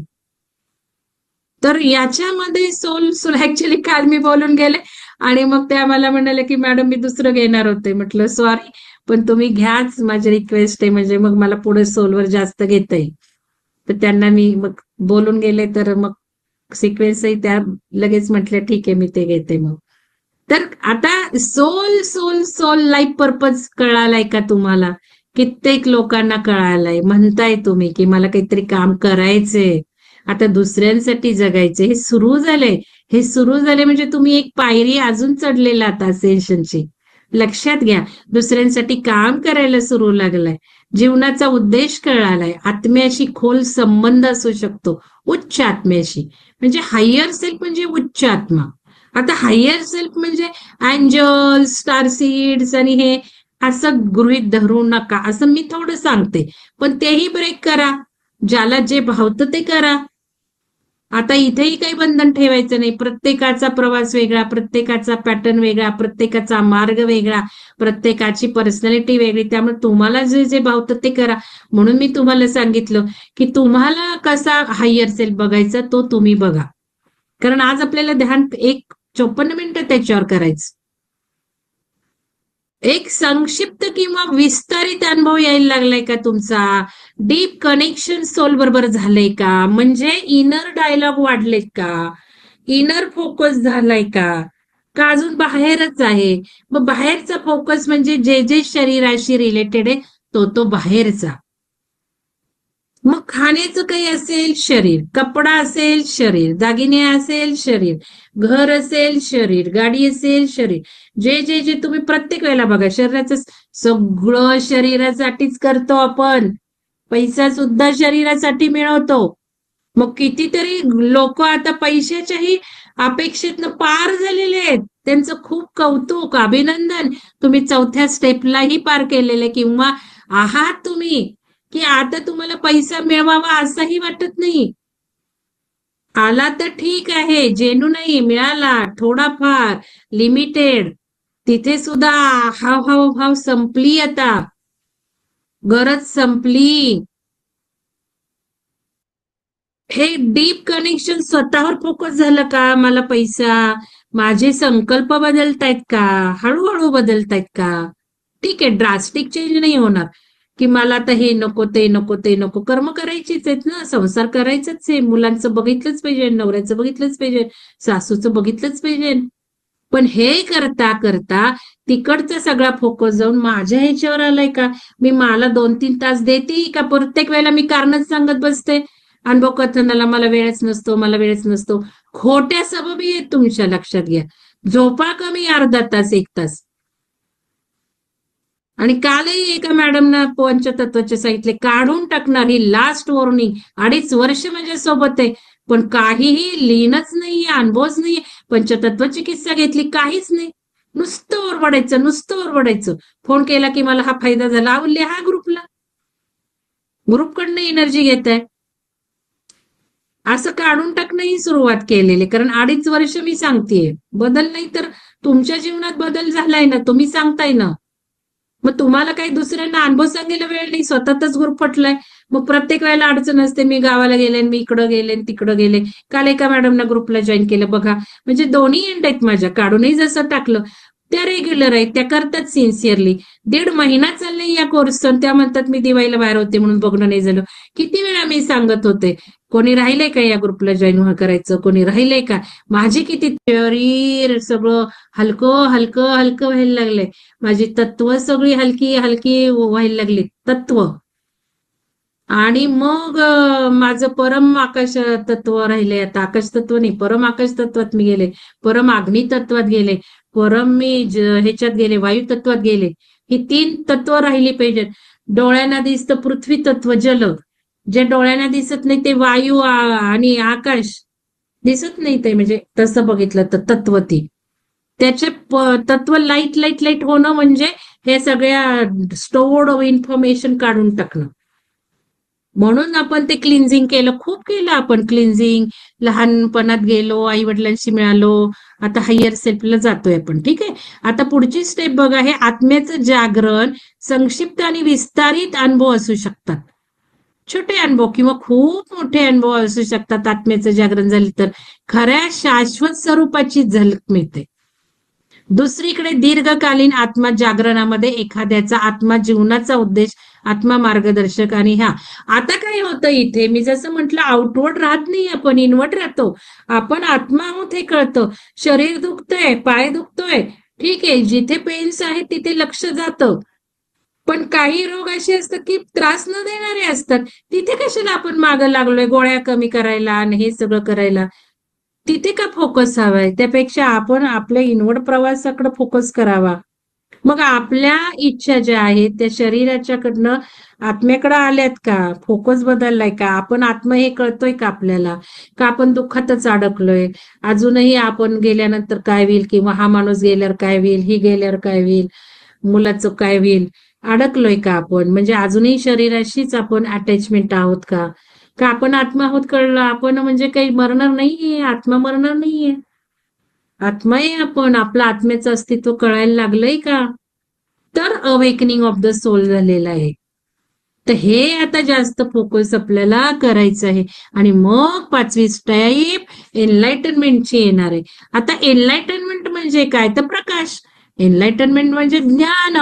तर याच्यामध्ये सोल सोल ऍक्च्युली काल मी बोलून गेले आणि मग त्या मला म्हणाले की मॅडम मी दुसरं घेणार होते. म्हटलं सॉरी, पण तुम्ही घ्याच, माझी रिक्वेस्ट आहे, म्हणजे मग मला पुढे सोलवर जास्त घेता येईल. तर त्यांना मी मग बोलून गेले, तर मग सिक्वेन्सही त्या लगेच म्हटल्या ठीक आहे मी ते घेते. मग तर आता soul soul soul life purpose कळालाय का तुम्हाला. कित्येक लोकांना कळालाय, म्हणताय तुम्ही की मला काहीतरी काम करायचंय, आता दुसऱ्यांसाठी जगायचे. हे सुरू झालंय, हे सुरू झाले म्हणजे तुम्ही एक पायरी अजून चढलेला आता असेन्शनची. लक्षात घ्या, दुसऱ्यांसाठी काम करायला सुरू लागलाय, जीवनाचा उद्देश कळालाय, आत्म्याशी खोल संबंध असू शकतो, उच्च आत्म्याशी. म्हणजे हायर सेल्फ म्हणजे उच्च आत्मा. आता हायर सेल्फ म्हणजे अँजल, स्टार सीड्स आणि हे असं गृहीत धरू नका, असं मी थोडं सांगते. पण तेही ब्रेक करा, ज्याला जे भावतं ते करा. आता इथेही काही बंधन ठेवायचं नाही. प्रत्येकाचा प्रवास वेगळा, प्रत्येकाचा पॅटर्न वेगळा, प्रत्येकाचा मार्ग वेगळा, प्रत्येकाची पर्सनॅलिटी वेगळी. त्यामुळे तुम्हाला जे जे भावतं ते करा. म्हणून मी तुम्हाला सांगितलं की तुम्हाला कसा हायर सेल्फ बघायचा तो तुम्ही बघा. कारण आज आपल्याला ध्यान 54 मिनिटं त्याच्यावर करायचं. एक संक्षिप्त किंवा विस्तारित अनुभव यायला लागलाय का तुमचा. डीप कनेक्शन सोल बरोबर झालंय का, म्हणजे इनर डायलॉग वाढलेत का, इनर फोकस झालाय का अजून बाहेरच आहे. मग बाहेरचा फोकस म्हणजे जे जे शरीराशी रिलेटेड आहे तो बाहेरचा. मग खाण्याचं काही असेल शरीर, कपडा असेल शरीर, दागिने असेल शरीर, घर असेल शरीर, गाडी असेल शरीर, जे जे जे तुम्ही प्रत्येक वेळेला बघा, शरीराचं सगळं शरीरासाठीच करतो आपण. पैसा सुद्धा शरीरासाठी मिळवतो. मग कितीतरी लोक आता पैशाच्याही अपेक्षेतनं पार झालेले आहेत. त्यांचं खूप कौतुक, अभिनंदन. तुम्ही चौथ्या स्टेपलाही पार केलेले किंवा आहात तुम्ही, की आता तुम्हाला पैसा मिळवावा असंही वाटत नाही. आला तर ठीक आहे, जेनू नाही मिळाला, थोडाफार लिमिटेड, तिथे सुद्धा हाव संपली, आता गरज संपली. हे डीप कनेक्शन स्वतःवर फोकस झालं का. मला पैसा, माझे संकल्प बदलतायत का, हळूहळू बदलतायत का. ठीक आहे, ड्रास्टिक चेंज नाही होणार की मला आता हे नको ते नको ते नको. कर्म करायचीच आहेत ना, संसार करायचंच आहे, मुलांचं बघितलंच पाहिजे, नवऱ्याचं बघितलंच पाहिजे, सासूचं बघितलंच पाहिजे. पण हे करता करता तिकडचा सगळा फोकस जाऊन माझ्या ह्याच्यावर आलाय का. मी मला 2-3 तास देते का प्रत्येक वेळेला मी कारणच सांगत बसते अनुभव कथनाला, मला वेळच नसतो, मला वेळच नसतो. खोट्या सबबी आहेत तुमच्या, लक्षात घ्या. झोपा कमी, अर्धा तास 1 तास. आणि कालही एका मॅडमना पंचतत्वाचे सांगितले, काढून टाकणार, ही लास्ट वॉर्निंग. 2.5 वर्ष माझ्या सोबत आहे पण काहीही लिहिणंच नाहीये, अनुभवच नाहीये. पंचतत्वाची किस्सा घेतली, काहीच नाही, नुसतं ओरबडायचं, नुसतं ओरबडायचं. फोन केला की मला हा फायदा झाला, लिहा ग्रुपला, ग्रुपकडनं एनर्जी घेत आहे. असं काढून टाकणंही सुरुवात केलेली. कारण 2.5 वर्ष मी सांगतेय, बदल नाही तर तुमच्या जीवनात बदल झालाय ना, तुम्ही सांगताय ना. मग तुम्हाला काही दुसऱ्यांना अनुभव सांगायला वेळ नाही, स्वतःच ग्रुप फटलाय. मग प्रत्येक वेळेला अडचण असते, मी गावाला गेले, मी इकडं गेले, तिकडं गेले. काल एका मॅडमना ग्रुपला जॉईन केलं बघा. म्हणजे दोन्ही एंड आहेत माझ्या, काढूनही जसं टाकलं. त्या रेग्युलर आहेत, त्या करतात सिन्सिअरली. 1.5 महिना चाललाय या कोर्सचं, त्या म्हणतात मी दिवाळीला बाहेर होते म्हणून बघणं नाही झालं. किती वेळा मी सांगत होते. कोणी राहिलंय का या ग्रुपला जॉईन करायचं, कोणी राहिलंय का. माझी किती शरीर सगळं हलकं हलकं हलकं व्हायला लागलंय. माझी तत्व सगळी हलकी हलकी व्हायला लागली, तत्व. आणि मग माझं परम आकाश तत्व राहिले. आता आकाश तत्व नाही, परम आकाश तत्वात मी गेले, परम अग्नी तत्वात गेले, परम मी ह्याच्यात गेले, वायू तत्वात गेले. ही 3 तत्व राहिली पाहिजेत. डोळ्यांना दिसतं पृथ्वी तत्व, जल. जे डोळ्यांना दिसत नाही ते वायू आणि आकाश. दिसत नाही ते, म्हणजे तसं बघितलं तर तत्व ती त्याचे तत्व लाईट लाईट लाईट होणं म्हणजे हे सगळ्या स्टोर्ड इन्फॉर्मेशन काढून टाकणं. म्हणून आपण ते क्लिन्झिंग केलं, खूप केलं आपण क्लिन्झिंग. लहानपणात गेलो, आई वडिलांशी मिळालो, आता हायर सेल्फला जातोय आपण. ठीक आहे, आता पुढची स्टेप बघा, हे आत्म्याचं जागरण संक्षिप्त आणि विस्तारित अनुभव असू शकतात. छोटे अनुभव किंवा खूप मोठे अनुभव असू शकतात. आत्म्याचं जागरण झाले तर खऱ्या शाश्वत स्वरूपाची झलक मिळते. दुसरीकडे दीर्घकालीन आत्मा जागरणामध्ये एखाद्याचा आत्मा जीवनाचा उद्देश, आत्मा मार्गदर्शक आणि आता काय होतं इथे, मी जसं म्हटलं आउटवर्ड राहत नाही, आपण इनवर्ड राहतो. आपण आत्मा आहोत हे कळतं. शरीर दुखतंय, पाय दुखतोय, ठीक आहे, जिथे पेन्स आहेत तिथे लक्ष जातं. पण काही रोग असे असतात की त्रास न देणारे असतात, तिथे कशाला आपण मागं लागलोय गोळ्या कमी करायला आणि हे सगळं करायला. तिथे का फोकस हवाय, त्यापेक्षा आपण आपल्या इनवर्ड प्रवासाकडे फोकस करावा. मग आपल्या इच्छा ज्या आहेत त्या शरीराच्याकडनं आत्म्याकडे आल्यात का, फोकस बदललाय का, आपण आत्मा हे कळतोय का आपल्याला, का आपण दुःखातच अडकलोय, अजूनही आपण गेल्यानंतर काय होईल, किंवा हा माणूस गेल्यावर काय होईल, ही गेल्यावर काय होईल, मुलाचं काय होईल, अडकलोय का आपण, म्हणजे अजूनही शरीराशीच आपण अटॅचमेंट आहोत का, का आपण आत्मा आहोत कळलं, आपण म्हणजे काही मरणार नाहीये, आत्मा मरणार नाहीये, आत्मा आहे आपण, आपलं आत्म्याचं अस्तित्व कळायला लागलंय का, तर अवेकनिंग ऑफ द सोल झालेलं आहे. तर हे आता जास्त फोकस आपल्याला करायचं आहे. आणि मग 5वी स्टेप एनलाइटनमेंटची येणार आहे. आता एनलाइटनमेंट म्हणजे काय, तर प्रकाश. एनलाइटनमेंट म्हणजे ज्ञान.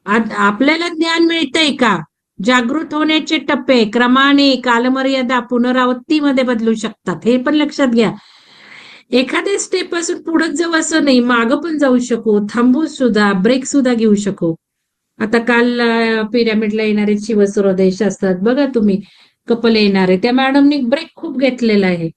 आपल्याला ज्ञान मिळतंय का, जागृत होण्याचे टप्पे क्रमाने, कालमर्यादा, पुनरावृत्तीमध्ये बदलू शकतात, हे पण लक्षात घ्या. एखाद्या स्टेप पासून पुढे जाऊ असं नाही, मागं पण जाऊ शकू, थांबू सुद्धा, ब्रेक सुद्धा घेऊ शकू. आता काल पिरामिडला येणारे शिवसूर्योदय असतात बघा तुम्ही, कपल येणारे, त्या मॅडमनी ब्रेक खूप घेतलेला आहे.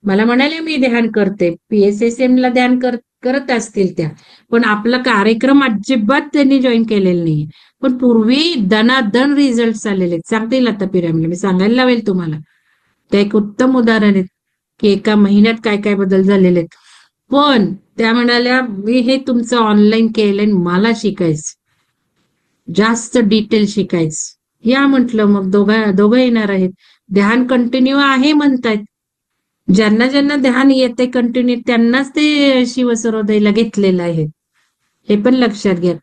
मला म्हणाले मी ध्यान करते, PSSM ला ध्यान करत असतील त्या, पण आपला कार्यक्रम अजिबात त्यांनी जॉईन केलेला नाही. पण पूर्वी दनादन रिझल्ट आलेले आहेत. सांगता येईल आता पिरामिड, मी सांगायला लावेल तुम्हाला. ते एक उत्तम उदाहरण आहे की एका महिन्यात काय काय बदल झालेले आहेत. पण त्या म्हणाल्या मी हे तुमचं ऑनलाईन केलंय, मला शिकायचं, जास्त डिटेल शिकायचं. या म्हटलं, मग दोघं येणार आहेत. ध्यान कंटिन्यू आहे म्हणतायत. ज्यांना ज्यांना ध्यान येते कंटिन्यू त्यांनाच ते शिवसूर्योदयला घेतलेलं आहे, हे पण लक्षात घ्या.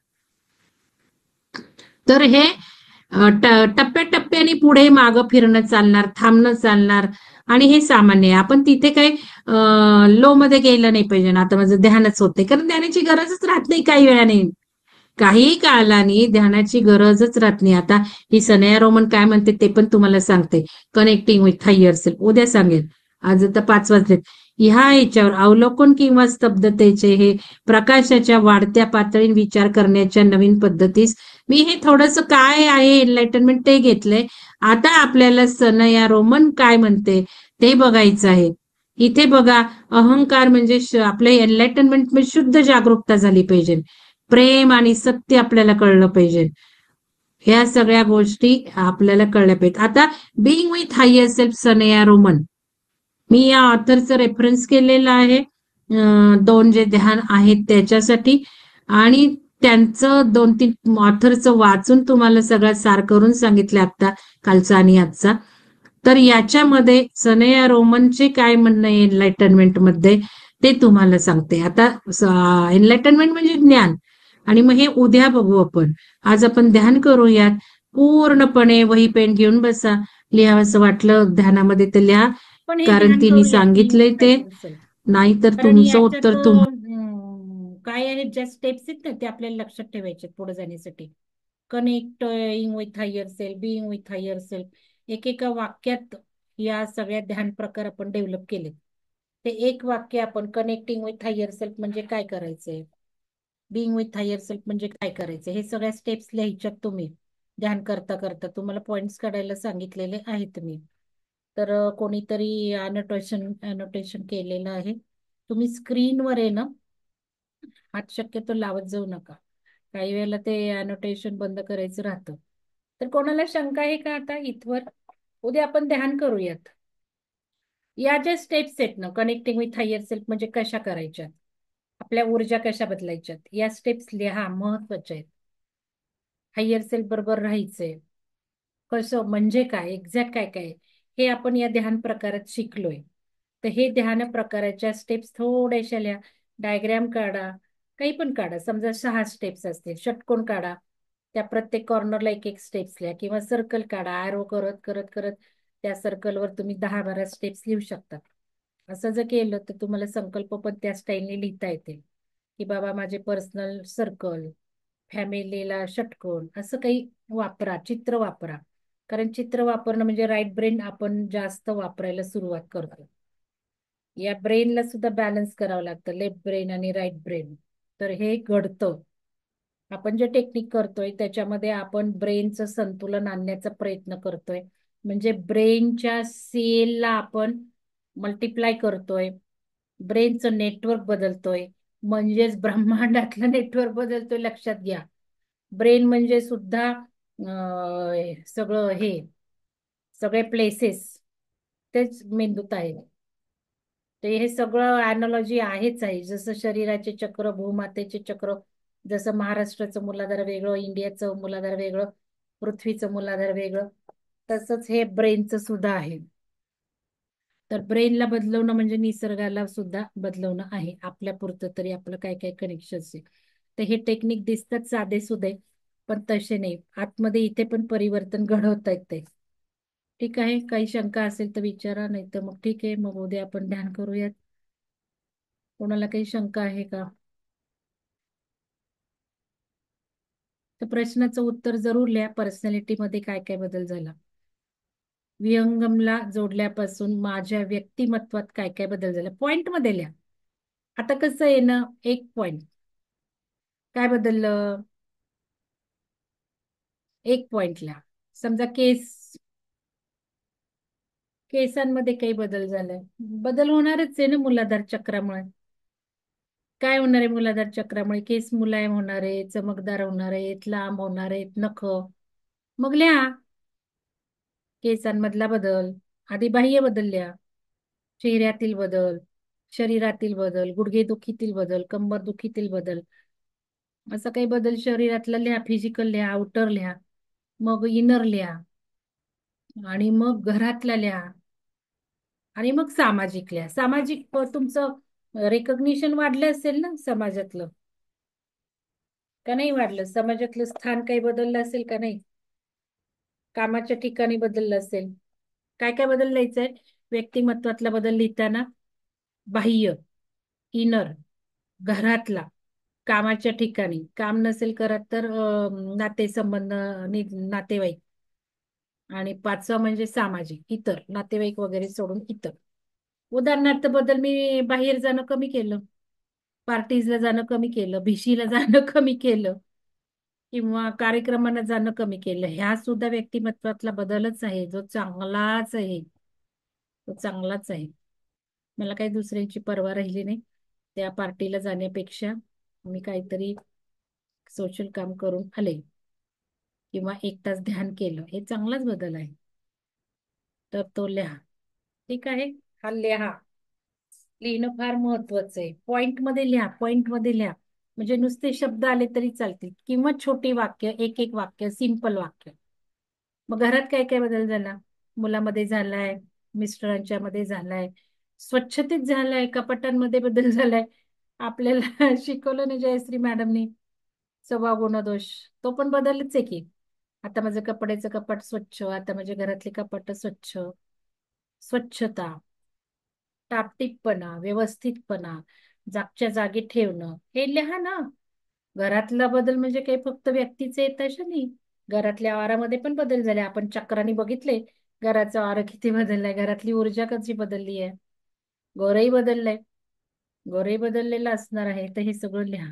तर हे टप्प्याटप्प्याने पुढे मागं फिरणं चालणार, थांबणं चालणार, आणि हे सामान्य आहे. आपण तिथे काही लो मध्ये गेलं नाही पाहिजे ना, आता माझं ध्यानच होते, कारण ध्यानाची गरजच राहत नाही काही वेळाने, काही कालानी ध्यानाची गरजच राहत नाही. आता ही सनया रोमन काय म्हणते ते पण तुम्हाला सांगते, कनेक्टिंग विथ हायर सेल्फ, उद्या सांगेल. आज आता 5 वाजलेत. ह्या याच्यावर अवलोकन किंवा स्तब्धतेचे हे प्रकाशाच्या वाढत्या पातळी विचार करण्याच्या नवीन पद्धतीस मी हे थोडंसं काय आहे एनलाइटनमेंट ते घेतलंय. आता आपल्याला सनया रोमन काय म्हणते ते बघायचं आहे. इथे बघा, अहंकार म्हणजे आपल्या एनलाइटनमेंट मध्ये शुद्ध जागरूकता झाली पाहिजे, प्रेम आणि सत्य आपल्याला कळलं पाहिजे, ह्या सगळ्या गोष्टी आपल्याला कळल्या पाहिजेत. आता being with higher self, Sanaya Roman, मी या ऑथरचं रेफरन्स केलेलं आहे, 2 जे ध्यान आहेत त्याच्यासाठी, आणि त्यांचं 2-3 ऑथरचं वाचून तुम्हाला सगळं सार करून सांगितलं आता, कालचा आणि आजचा. तर याच्यामध्ये सनया रोमनचे काय म्हणणं आहे एनलाइटनमेंट मध्ये ते तुम्हाला सांगते. आता एनलाइटनमेंट म्हणजे ज्ञान, आणि मग हे उद्या बघू आपण. आज आपण ध्यान करूयात. पूर्णपणे वही पेन घेऊन बसा, लिहावंसं वाटलं ध्यानामध्ये तर लिहा, पण हे कारण ध्यान तिने करूयात सांगितलंय ते, नाहीतर कारण तुमचं याच्यात उत्तर तुम्हाला. काय आहेत ज्या स्टेप्स आहेत ना ते आपल्याला लक्षात ठेवायचे पुढे जाण्यासाठी. Connecting with higher self, being with higher self, एकेका वाक्यात या सगळ्या ध्यान प्रकार आपण डेव्हलप केले. ते एक वाक्य आपण कनेक्टिंग विथ हायर सेल्फ म्हणजे काय करायचंय, बिईंग विथ हायर सेल्फ म्हणजे काय करायचं, हे सगळ्या स्टेप्स लिहायच्यात तुम्ही. ध्यान करता करता तुम्हाला पॉइंट्स काढायला सांगितलेले आहेत मी. तर कोणीतरी अनोटेशन केलेलं आहे. तुम्ही स्क्रीनवर आहे ना, हात शक्यतो लावत जाऊ नका, काही वेळेला ते अनोटेशन बंद करायचं राहतं. तर कोणाला शंका आहे का आता इथवर? उद्या आपण ध्यान करूयात. या ज्या स्टेप्स आहेत ना, कनेक्टिंग विथ हायर सेल्फ म्हणजे कशा करायच्यात, आपल्या ऊर्जा कशा बदलायच्यात, या स्टेप्स लिहा, महत्वाच्या आहेत. हायर सेल्फ बरोबर राहायचंय कसं, म्हणजे काय, एक्झॅक्ट काय काय हे आपण या ध्यान प्रकारात शिकलोय. तर हे ध्यान प्रकाराच्या स्टेप्स थोड्याशा लिहा, डायग्रॅम काढा, काही पण काढा. समजा 6 स्टेप्स असतील, षटकोन काढा, त्या प्रत्येक कॉर्नरला एक एक स्टेप्स लिहा, किंवा सर्कल काढा, ॲरो करत करत करत त्या सर्कलवर तुम्ही 10-12 स्टेप्स लिहू शकता. असं जर केलं तर तुम्हाला संकल्प पण त्या स्टाईलने लिहिता येतील, की बाबा माझे पर्सनल सर्कल, फॅमिलीला षटकोन, असं काही वापरा, चित्र वापरा. कारण चित्र वापरणं म्हणजे राईट ब्रेन आपण जास्त वापरायला सुरुवात करतो. या ब्रेनला सुद्धा बॅलन्स करावं लागतं, लेफ्ट ब्रेन आणि राईट ब्रेन. तर हे घडतं. आपण जे टेक्निक करतोय त्याच्यामध्ये आपण ब्रेनचं संतुलन आणण्याचा प्रयत्न करतोय. म्हणजे ब्रेनच्या सेलला आपण मल्टिप्लाय करतोय, ब्रेनचं नेटवर्क बदलतोय, म्हणजेच ब्रह्मांडातलं नेटवर्क बदलतोय. लक्षात घ्या, ब्रेन म्हणजे सुद्धा सगळं हे, सगळे प्लेसेस तेच मेंदूत आहे. ते हे सगळं अॅनॉलॉजी आहेच आहे. जसं शरीराचे चक्र, भूमातेचे चक्र, जसं महाराष्ट्राचं मूलाधार वेगळं, इंडियाचं मूलाधार वेगळं, पृथ्वीचं मूलाधार वेगळं, तसंच हे ब्रेनचं सुद्धा आहे. तर ब्रेनला बदलवणं म्हणजे निसर्गाला सुद्धा बदलवणं आहे. आपल्या पुरतं तरी आपलं काय काय कनेक्शन आहे. तर हे टेक्निक दिसतात साधे सुधे, पण तसे नाही. आतमध्ये इथे पण परिवर्तन घडवता येते. ठीक आहे, काही शंका असेल तर विचारा, नाही तर मग ठीक आहे, मग उद्या आपण ध्यान करूयात. कोणाला काही शंका आहे का? तर प्रश्नाचं उत्तर जरूर लिहा. पर्सनॅलिटी मध्ये काय काय बदल झाला, विहंगमला जोडल्यापासून माझ्या व्यक्तिमत्वात काय काय बदल झाला, पॉइंट मध्ये लिहा. आता कसं आहे ना, एक पॉइंट काय बदललं, एक पॉइंट लिहा. समजा केसांमध्ये काही बदल झालाय, बदल होणारच आहे ना मूलाधार चक्रामुळे. काय होणार आहे मूलाधार चक्रामुळे, केस मुलायम होणार आहे, चमकदार होणार आहेत, लांब होणार आहेत नख. मग लिहा केसांमधला बदल. आधी बाह्य बदल लिहा, चेहऱ्यातील बदल, शरीरातील बदल, गुडघेदुखीतील बदल, कंबर दुखीतील बदल, असं काही बदल शरीरातला लिहा. फिजिकल लिहा, आउटर लिहा, मग इनर लिहा, आणि मग घरातला लिहा, आणि मग सामाजिक लिहा. सामाजिक तुमचं रेकग्निशन वाढलं असेल ना समाजातलं, का नाही वाढलं? समाजातलं स्थान काही बदललं असेल का नाही? कामाच्या ठिकाणी बदललं असेल. काय काय बदल लिहायचंय? व्यक्तिमत्वातला बदल लिहिताना बाह्य, इनर, घरातला, कामाच्या ठिकाणी, काम नसेल करत तर नातेसंबंध, नातेवाईक, आणि 5वा म्हणजे सामाजिक, इतर, नातेवाईक वगैरे सोडून इतर. उदाहरणार्थ बदल, मी बाहेर जाणं कमी केलं, पार्टीजला जाणं कमी केलं, भिशीला जाणं कमी केलं, किंवा कार्यक्रमांना जाणं कमी केलं. ह्या सुद्धा व्यक्तिमत्वातला बदलच आहे, जो चांगलाच आहे, तो चांगलाच आहे. मला काही दुसऱ्यांची पर्वा राहिली नाही. त्या पार्टीला जाण्यापेक्षा मी काहीतरी सोशल काम करून आले, किंवा 1 तास ध्यान केलं, हे चांगलाच बदल आहे. तर तो लिहा. ठीक आहे, हा लिहा. लिहिणं फार महत्वाचं आहे. पॉइंट मध्ये लिहा, पॉइंट मध्ये लिहा. म्हणजे नुसते शब्द आले तरी चालतील, किंवा छोटी वाक्य, एक एक वाक्य, सिंपल वाक्य. मग घरात काय काय बदल झाला, मुलामध्ये झालाय, मिस्टरांच्या मध्ये झालाय, स्वच्छतेत झालाय, कपाटांमध्ये बदल झालाय. आपल्याला शिकवलं ना जयश्री मॅडमनी, स्वभाव गुणदोष, तो पण बदलच आहे की. आता माझं कपड्याचं कपाट स्वच्छ, आता माझ्या घरातले कपाट स्वच्छ. स्वच्छता, टापटीपपणा, व्यवस्थितपणा, जागच्या जागी ठेवणं, हे लिहा ना. घरातला बदल म्हणजे काही फक्त व्यक्तीचे येत असे नाही, घरातल्या आवारामध्ये पण बदल झाले. आपण चक्राने बघितले घराचा वारा किती बदललाय, घरातली ऊर्जा कशी बदलली आहे, गोरही बदललंय, गोरही बदललेलं असणार आहे. तर हे सगळं लिहा.